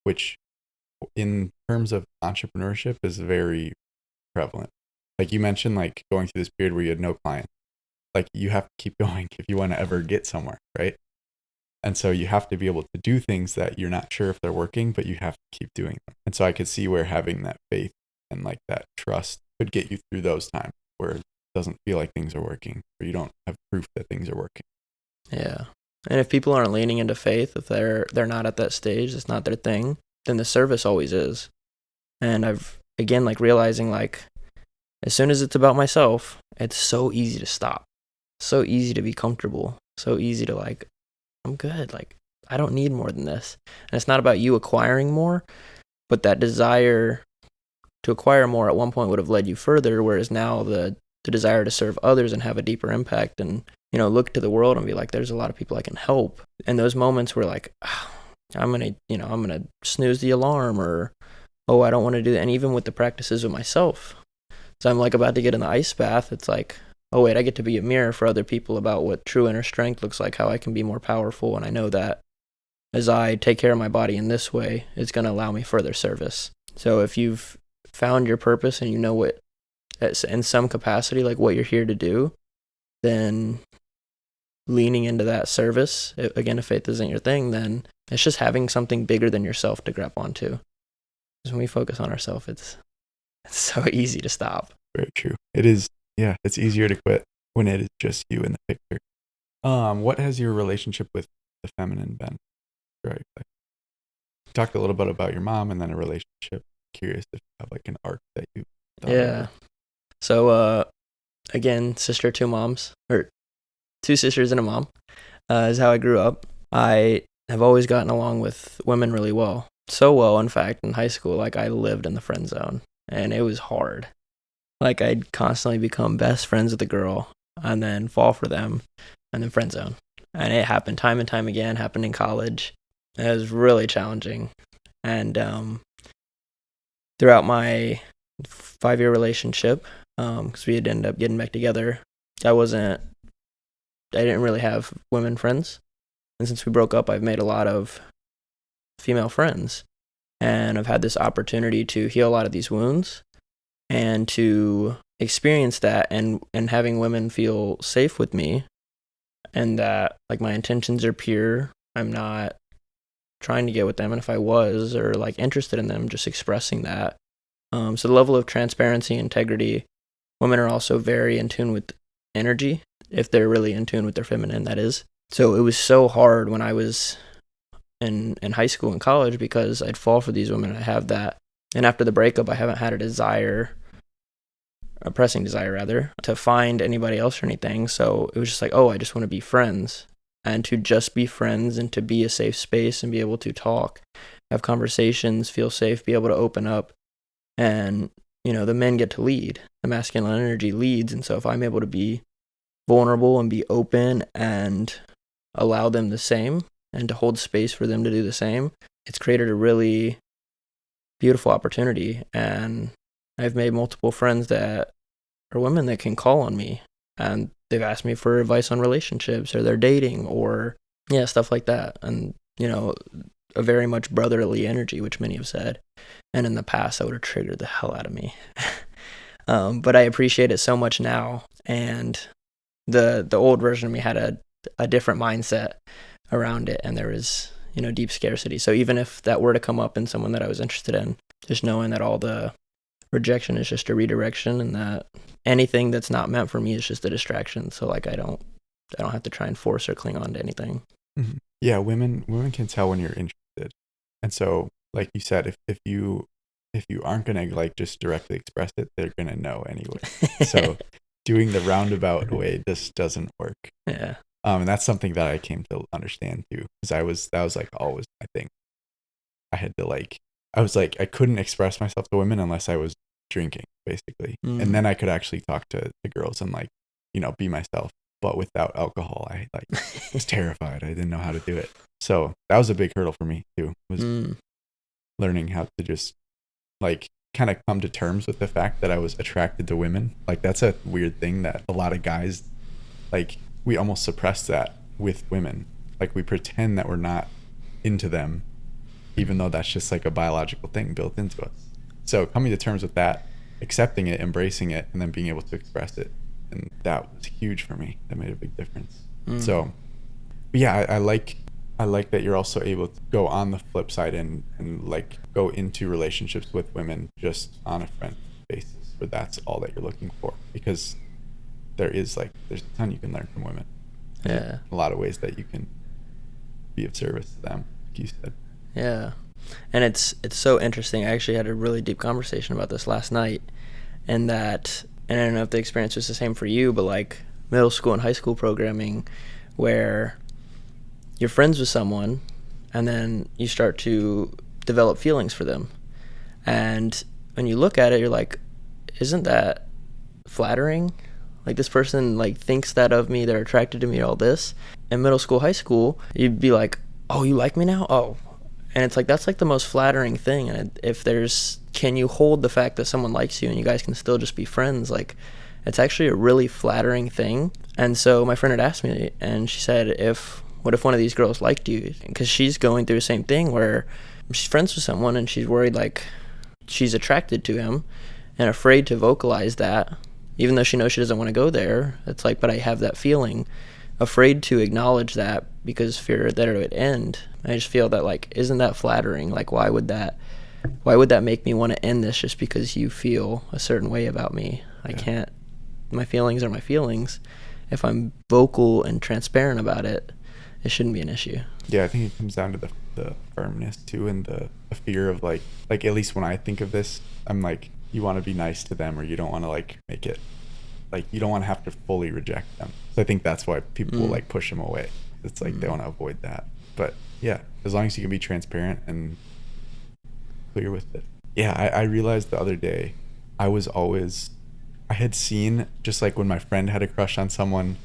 which in terms of entrepreneurship is very prevalent. Like you mentioned, like going through this period where you had no clients, like you have to keep going if you want to ever get somewhere, right? And so you have to be able to do things that you're not sure if they're working, but you have to keep doing them. And so I could see where having that faith and like that trust could get you through those times where it doesn't feel like things are working, or you don't have proof that things are working. Yeah. And if people aren't leaning into faith, if they're not at that stage, it's not their thing, then the service always is. And I've, again, realizing as soon as it's about myself, it's so easy to stop. So easy to be comfortable. So easy to I'm good. I don't need more than this. And it's not about you acquiring more, but that desire to acquire more at one point would have led you further, whereas now the desire to serve others and have a deeper impact and, look to the world and be like, there's a lot of people I can help. And those moments where like, I'm going to snooze the alarm, or, oh, I don't want to do that. And even with the practices with myself. So I'm like about to get in the ice bath. It's like, oh wait, I get to be a mirror for other people about what true inner strength looks like, how I can be more powerful. And I know that as I take care of my body in this way, it's going to allow me further service. So if you've found your purpose and you know what, in some capacity, like what you're here to do, then leaning into that service, again, if faith isn't your thing, then it's just having something bigger than yourself to grab onto. Because when we focus on ourselves, it's so easy to stop. Very true. It is. Yeah, it's easier to quit when it is just you in the picture. What has your relationship with the feminine been? Right. You talked a little bit about your mom and then a relationship. Curious if you have like an arc that you thought about. So again, sister, two moms, or two sisters and a mom, is how I grew up. I have always gotten along with women really well. So well, in fact, in high school, like I lived in the friend zone and it was hard. Like I'd constantly become best friends with a girl and then fall for them and then friend zone. And it happened time and time again, happened in college. It was really challenging. And throughout my 5-year relationship, because we had ended up getting back together, I didn't really have women friends. And since we broke up, I've made a lot of female friends. And I've had this opportunity to heal a lot of these wounds and to experience that, and having women feel safe with me, and that like my intentions are pure. I'm not trying to get with them, and if I was or like interested in them, just expressing that. So the level of transparency, integrity, women are also very in tune with energy, if they're really in tune with their feminine, that is. So it was so hard when I was in high school and college, because I'd fall for these women and I have that. And after the breakup, I haven't had a pressing desire rather, to find anybody else or anything. So it was just like, oh, I just want to be friends, and to just be friends and to be a safe space and be able to talk, have conversations, feel safe, be able to open up. And, the men get to lead. The masculine energy leads. And so if I'm able to be vulnerable and be open and allow them the same and to hold space for them to do the same, it's created a really beautiful opportunity. And I've made multiple friends that are women that can call on me, and they've asked me for advice on relationships or their dating or stuff like that. And, a very much brotherly energy, which many have said. And in the past, that would have triggered the hell out of me. But I appreciate it so much now. And the old version of me had a different mindset around it, and there was, deep scarcity. So even if that were to come up in someone that I was interested in, just knowing that all the rejection is just a redirection, and that anything that's not meant for me is just a distraction. So like I don't have to try and force or cling on to anything. Mm-hmm. Yeah, women can tell when you're interested. And so like you said, if you aren't gonna like just directly express it, they're gonna know anyway. So doing the roundabout way just doesn't work. Yeah. And that's something that I came to understand too, because that was like always my thing. I couldn't express myself to women unless I was drinking, basically. And then I could actually talk to the girls and like, be myself. But without alcohol, I was terrified. I didn't know how to do it. So that was a big hurdle for me too, was learning how to just like kind of come to terms with the fact that I was attracted to women. Like that's a weird thing that a lot of guys, like we almost suppress that with women. Like we pretend that we're not into them, even though that's just like a biological thing built into us. So coming to terms with that, accepting it, embracing it, and then being able to express it. And that was huge for me. That made a big difference. So, but yeah, I like that you're also able to go on the flip side and like go into relationships with women just on a friend basis, where that's all that you're looking for, because there's a ton you can learn from women. Yeah. A lot of ways that you can be of service to them, like you said. Yeah. And it's so interesting. I actually had a really deep conversation about this last night, and I don't know if the experience was the same for you, but like middle school and high school programming, where you're friends with someone and then you start to develop feelings for them. And when you look at it, you're like, isn't that flattering? Like, this person like thinks that of me, they're attracted to me, all this. In middle school, high school, you'd be like, oh, you like me now? Oh. And it's like, that's like the most flattering thing. And if there's, can you hold the fact that someone likes you and you guys can still just be friends? Like, it's actually a really flattering thing. And so my friend had asked me, and she said, what if one of these girls liked you? Because she's going through the same thing where she's friends with someone and she's worried like she's attracted to him and afraid to vocalize that, even though she knows she doesn't want to go there. It's like, but I have that feeling, afraid to acknowledge that because fear that it would end. I just feel that, like, isn't that flattering? Like, why would that make me want to end this just because you feel a certain way about me? I can't, my feelings are my feelings. If I'm vocal and transparent about it, it shouldn't be an issue. Yeah, I think it comes down to the firmness too, and the fear of like at least when I think of this, I'm like, you want to be nice to them, or you don't want to like make it, like, you don't want to have to fully reject them. So I think that's why people like push them away. It's like they want to avoid that. But yeah, as long as you can be transparent and clear with it. Yeah, I realized the other day, I had seen, just like when my friend had a crush on someone,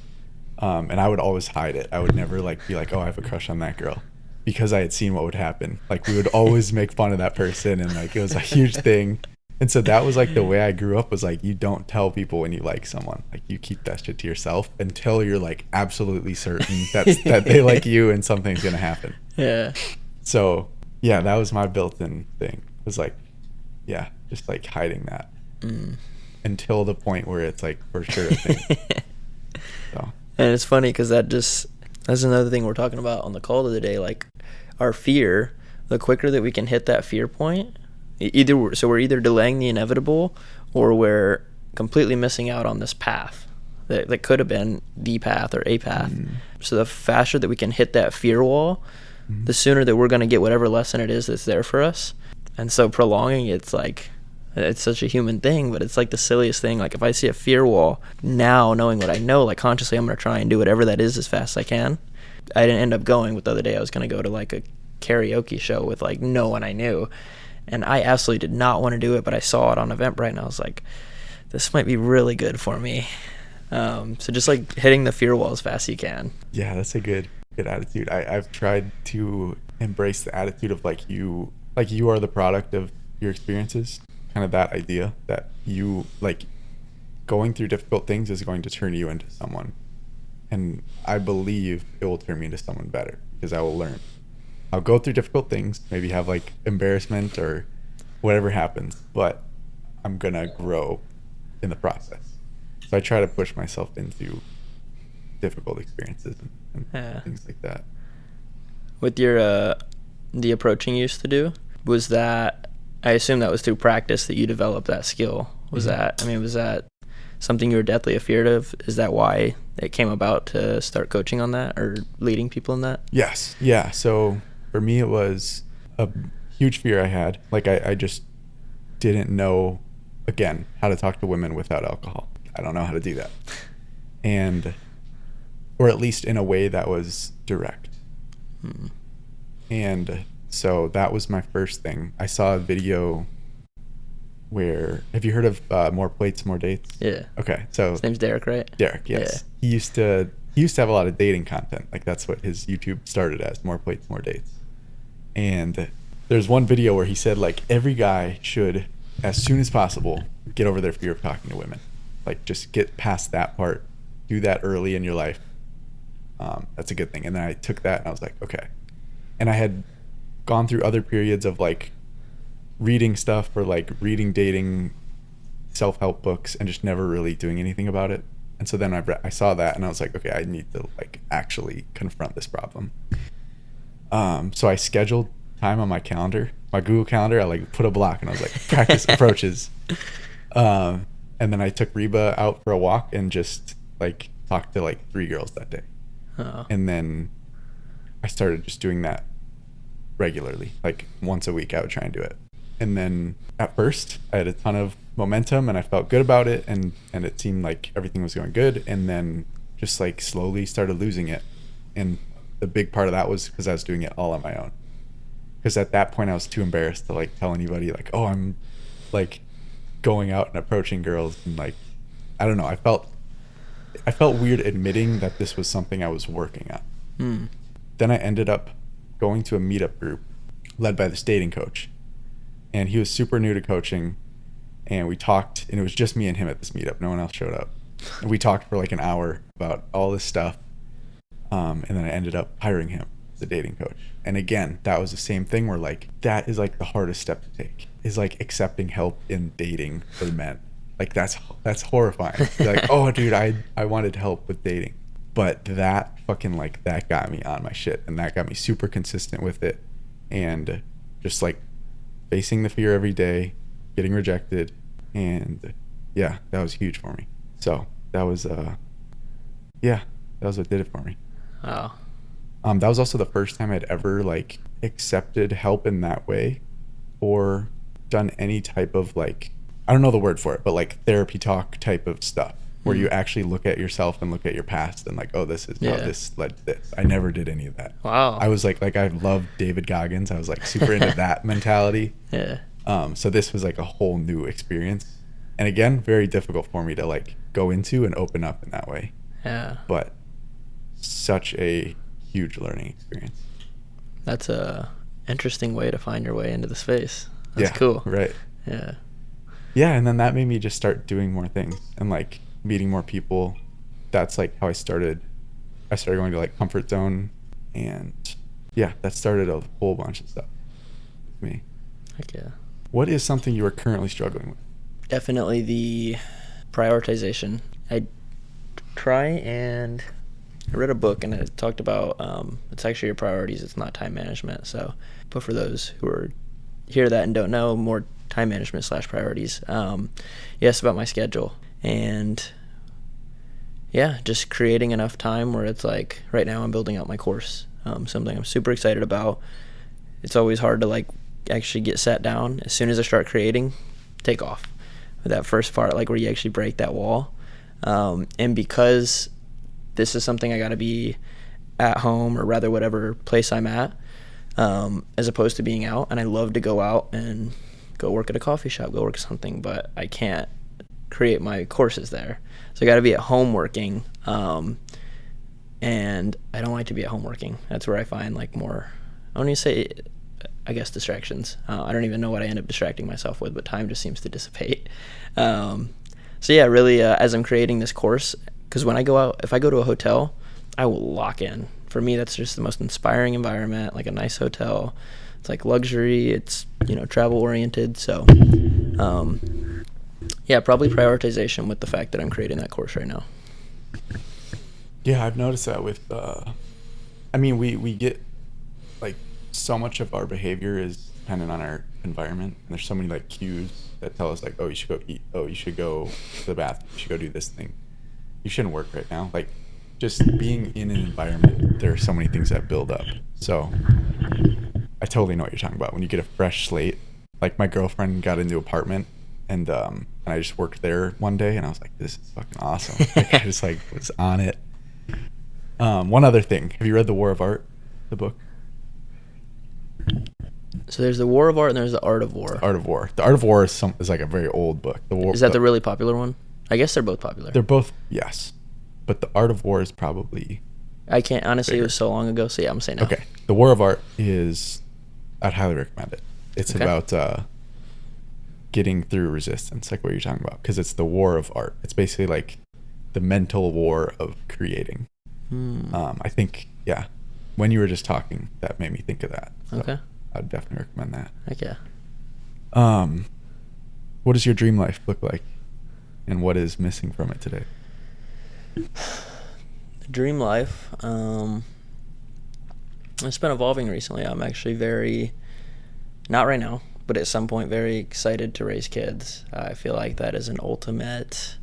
and I would always hide it. I would never like be like, oh, I have a crush on that girl, because I had seen what would happen. Like, we would always make fun of that person, and like it was a huge thing. And so that was like the way I grew up, was like, you don't tell people when you like someone. Like, you keep that shit to yourself until you're like absolutely certain that they like you and something's gonna happen. Yeah. So yeah, that was my built-in thing. It was like, yeah, just like hiding that until the point where it's like for sure a thing. So. And it's funny because that's another thing we're talking about on the call of the day. Like, our fear, the quicker that we can hit that fear point, we're either delaying the inevitable, or we're completely missing out on this path that could have been the path or a path. So the faster that we can hit that fear wall, the sooner that we're going to get whatever lesson it is that's there for us. And so prolonging it's like, it's such a human thing, but it's like the silliest thing. Like, if I see a fear wall now, knowing what I know, like consciously I'm going to try and do whatever that is as fast as I can. I didn't end up going, but the other day I was going to go to like a karaoke show with like no one I knew, and I absolutely did not want to do it, but I saw it on Eventbrite and I was like, this might be really good for me. So just like hitting the fear wall as fast as you can. Yeah, that's a good attitude. I've tried to embrace the attitude of like you are the product of your experiences. Kind of that idea that you, like, going through difficult things is going to turn you into someone, and I believe it will turn me into someone better, because I will learn. I'll go through difficult things, maybe have like embarrassment or whatever happens, but I'm gonna grow in the process. So I try to push myself into difficult experiences and things like that. With your the approaching you used to do, was that, I assume that was through practice that you developed that skill. Was that something you were deathly afraid of? Is that why it came about to start coaching on that or leading people in that? Yes. Yeah. So for me, it was a huge fear I had. Like, I just didn't know, again, how to talk to women without alcohol. I don't know how to do that. Or at least in a way that was direct. And so that was my first thing. I saw a video where, have you heard of More Plates, More Dates? Yeah. Okay, so his name's Derek, right? Derek, yes. Yeah. He used to have a lot of dating content. Like, that's what his YouTube started as, More Plates, More Dates. And there's one video where he said, like, every guy should, as soon as possible, get over their fear of talking to women. Like, just get past that part. Do that early in your life. That's a good thing. And then I took that and I was like, okay. And I had gone through other periods of like reading stuff or like reading dating self-help books and just never really doing anything about it. And so then I saw that and I was like, okay, I need to like actually confront this problem. So I scheduled time on my calendar, my Google Calendar. I like put a block and I was like, practice approaches. And then I took Reba out for a walk and just like talked to like 3 girls that day. And then I started just doing that regularly, like once a week I would try and do it. And then at first I had a ton of momentum and I felt good about it, and it seemed like everything was going good, and then just like slowly started losing it. And the big part of that was because I was doing it all on my own, because at that point I was too embarrassed to like tell anybody like, oh, I'm like going out and approaching girls, and like, I don't know, I felt weird admitting that this was something I was working on. Then I ended up going to a meetup group led by this dating coach, and he was super new to coaching, and we talked, and it was just me and him at this meetup. No one else showed up, and we talked for like an hour about all this stuff, and then I ended up hiring him as a dating coach. And again, that was the same thing where like, that is like the hardest step to take, is like accepting help in dating for men. Like that's horrifying. You're like, oh dude, I wanted help with dating. But that fucking like, that got me on my shit, and that got me super consistent with it, and just like facing the fear every day, getting rejected, and yeah, that was huge for me. So that was what did it for me. Oh. That was also the first time I'd ever like accepted help in that way, or done any type of like, I don't know the word for it, but like therapy talk type of stuff, where you actually look at yourself and look at your past and like, oh, this is how this led to this. I never did any of that. Wow. I was like I loved David Goggins. I was like super into that mentality. Yeah. So this was like a whole new experience, and again, very difficult for me to like go into and open up in that way. Yeah. But such a huge learning experience. That's a interesting way to find your way into the space. That's cool. Right. Yeah. Yeah, and then that made me just start doing more things and like meeting more people. That's like how I started going to like Comfort Zone, and yeah, that started a whole bunch of stuff with me. Heck yeah. What is something you are currently struggling with? Definitely the prioritization. I try, and I read a book and it talked about it's actually your priorities, it's not time management. So, but for those who are hear that and don't know, more time management / priorities. Yes, about my schedule, and yeah, just creating enough time where it's like, right now I'm building out my course, something I'm super excited about. It's always hard to like actually get sat down. As soon as I start creating, take off. That first part, like where you actually break that wall. And because this is something I got to be at home, or rather whatever place I'm at, as opposed to being out. And I love to go out and go work at a coffee shop, go work something, but I can't create my courses there. So I got to be at home working. And I don't like to be at home working. That's where I find like more, I don't even say, I guess, distractions. I don't even know what I end up distracting myself with, but time just seems to dissipate. So yeah, really, as I'm creating this course, because when I go out, if I go to a hotel, I will lock in. For me, that's just the most inspiring environment, like a nice hotel. It's like luxury, it's, travel oriented. So yeah, probably prioritization with the fact that I'm creating that course right now. Yeah, I've noticed that with, we get like so much of our behavior is dependent on our environment. And there's so many like cues that tell us like, oh, you should go eat. Oh, you should go to the bathroom. You should go do this thing. You shouldn't work right now. Like just being in an environment, there are so many things that build up. So I totally know what you're talking about. When you get a fresh slate, like my girlfriend got a new apartment, and I just worked there one day, and I was like, this is fucking awesome. Like, I just like was on it. One other thing. Have you read The War of Art, the book? So there's The War of Art and there's The Art of War. The Art of War. The Art of War is like a very old book. Is that the really popular one? I guess they're both popular. They're both, yes. But The Art of War is probably... I can't, honestly, bigger. It was so long ago, so yeah, I'm saying no. Okay. The War of Art is... I'd highly recommend it. It's about getting through resistance, like what you're talking about. Because it's the war of art. It's basically like the mental war of creating. I think, yeah, when you were just talking, that made me think of that. So okay. I'd definitely recommend that. Heck yeah. What does your dream life look like? And what is missing from it today? The dream life, it's been evolving recently. I'm actually not right now, but at some point very excited to raise kids. I feel like that is an ultimate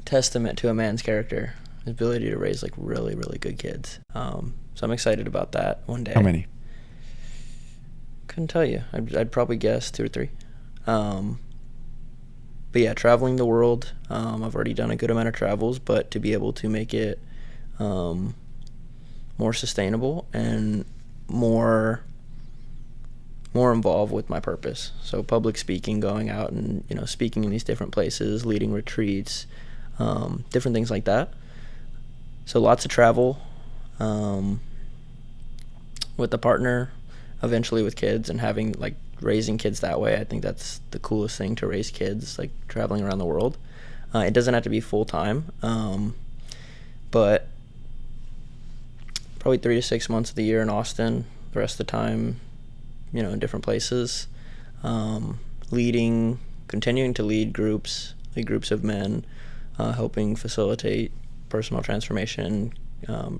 testament to a man's character, his ability to raise like really, really good kids. So I'm excited about that one day. How many? Couldn't tell you. I'd probably guess 2 or 3. But yeah, traveling the world. I've already done a good amount of travels, but to be able to make it more sustainable and more more involved with my purpose. So public speaking, going out and, speaking in these different places, leading retreats, different things like that. So lots of travel, with a partner, eventually with kids, and having raising kids that way. I think that's the coolest thing, to raise kids, traveling around the world. It doesn't have to be full time, but probably 3 to 6 months of the year in Austin, the rest of the time, in different places, continuing to lead groups of men, helping facilitate personal transformation,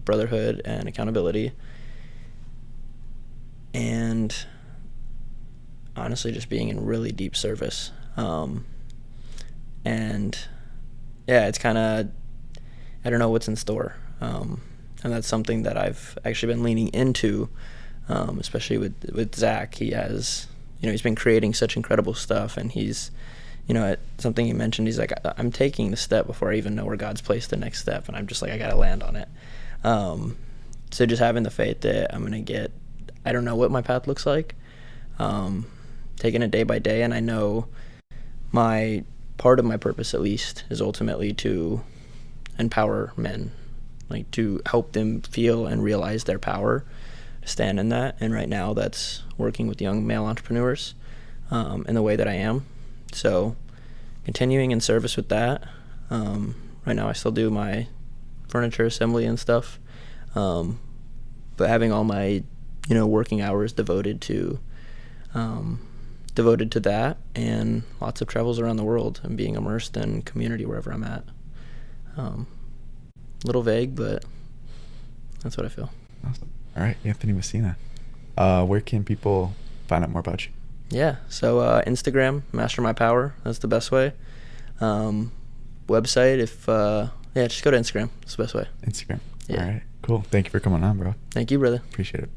brotherhood, and accountability. And honestly, just being in really deep service. And yeah, it's kind of, I don't know what's in store. And that's something that I've actually been leaning into, especially with Zach. He has, he's been creating such incredible stuff, and he's, something he mentioned, he's like, I'm taking the step before I even know where God's placed the next step. And I'm just like, I got to land on it. So just having the faith that I'm going to I don't know what my path looks like, taking it day by day. And I know part of my purpose, at least, is ultimately to empower men, to help them feel and realize their power, to stand in that. And right now that's working with young male entrepreneurs, in the way that I am. So continuing in service with that. Right now I still do my furniture assembly and stuff, but having all my working hours devoted to that, and lots of travels around the world, and being immersed in community wherever I'm at. A little vague, but that's what I feel. Awesome. All right, Anthony Messina, where can people find out more about you? Yeah, so Instagram, Master My Power. That's the best way. Website, just go to Instagram. It's the best way. Instagram. Yeah. All right, cool. Thank you for coming on, bro. Thank you, brother. Appreciate it.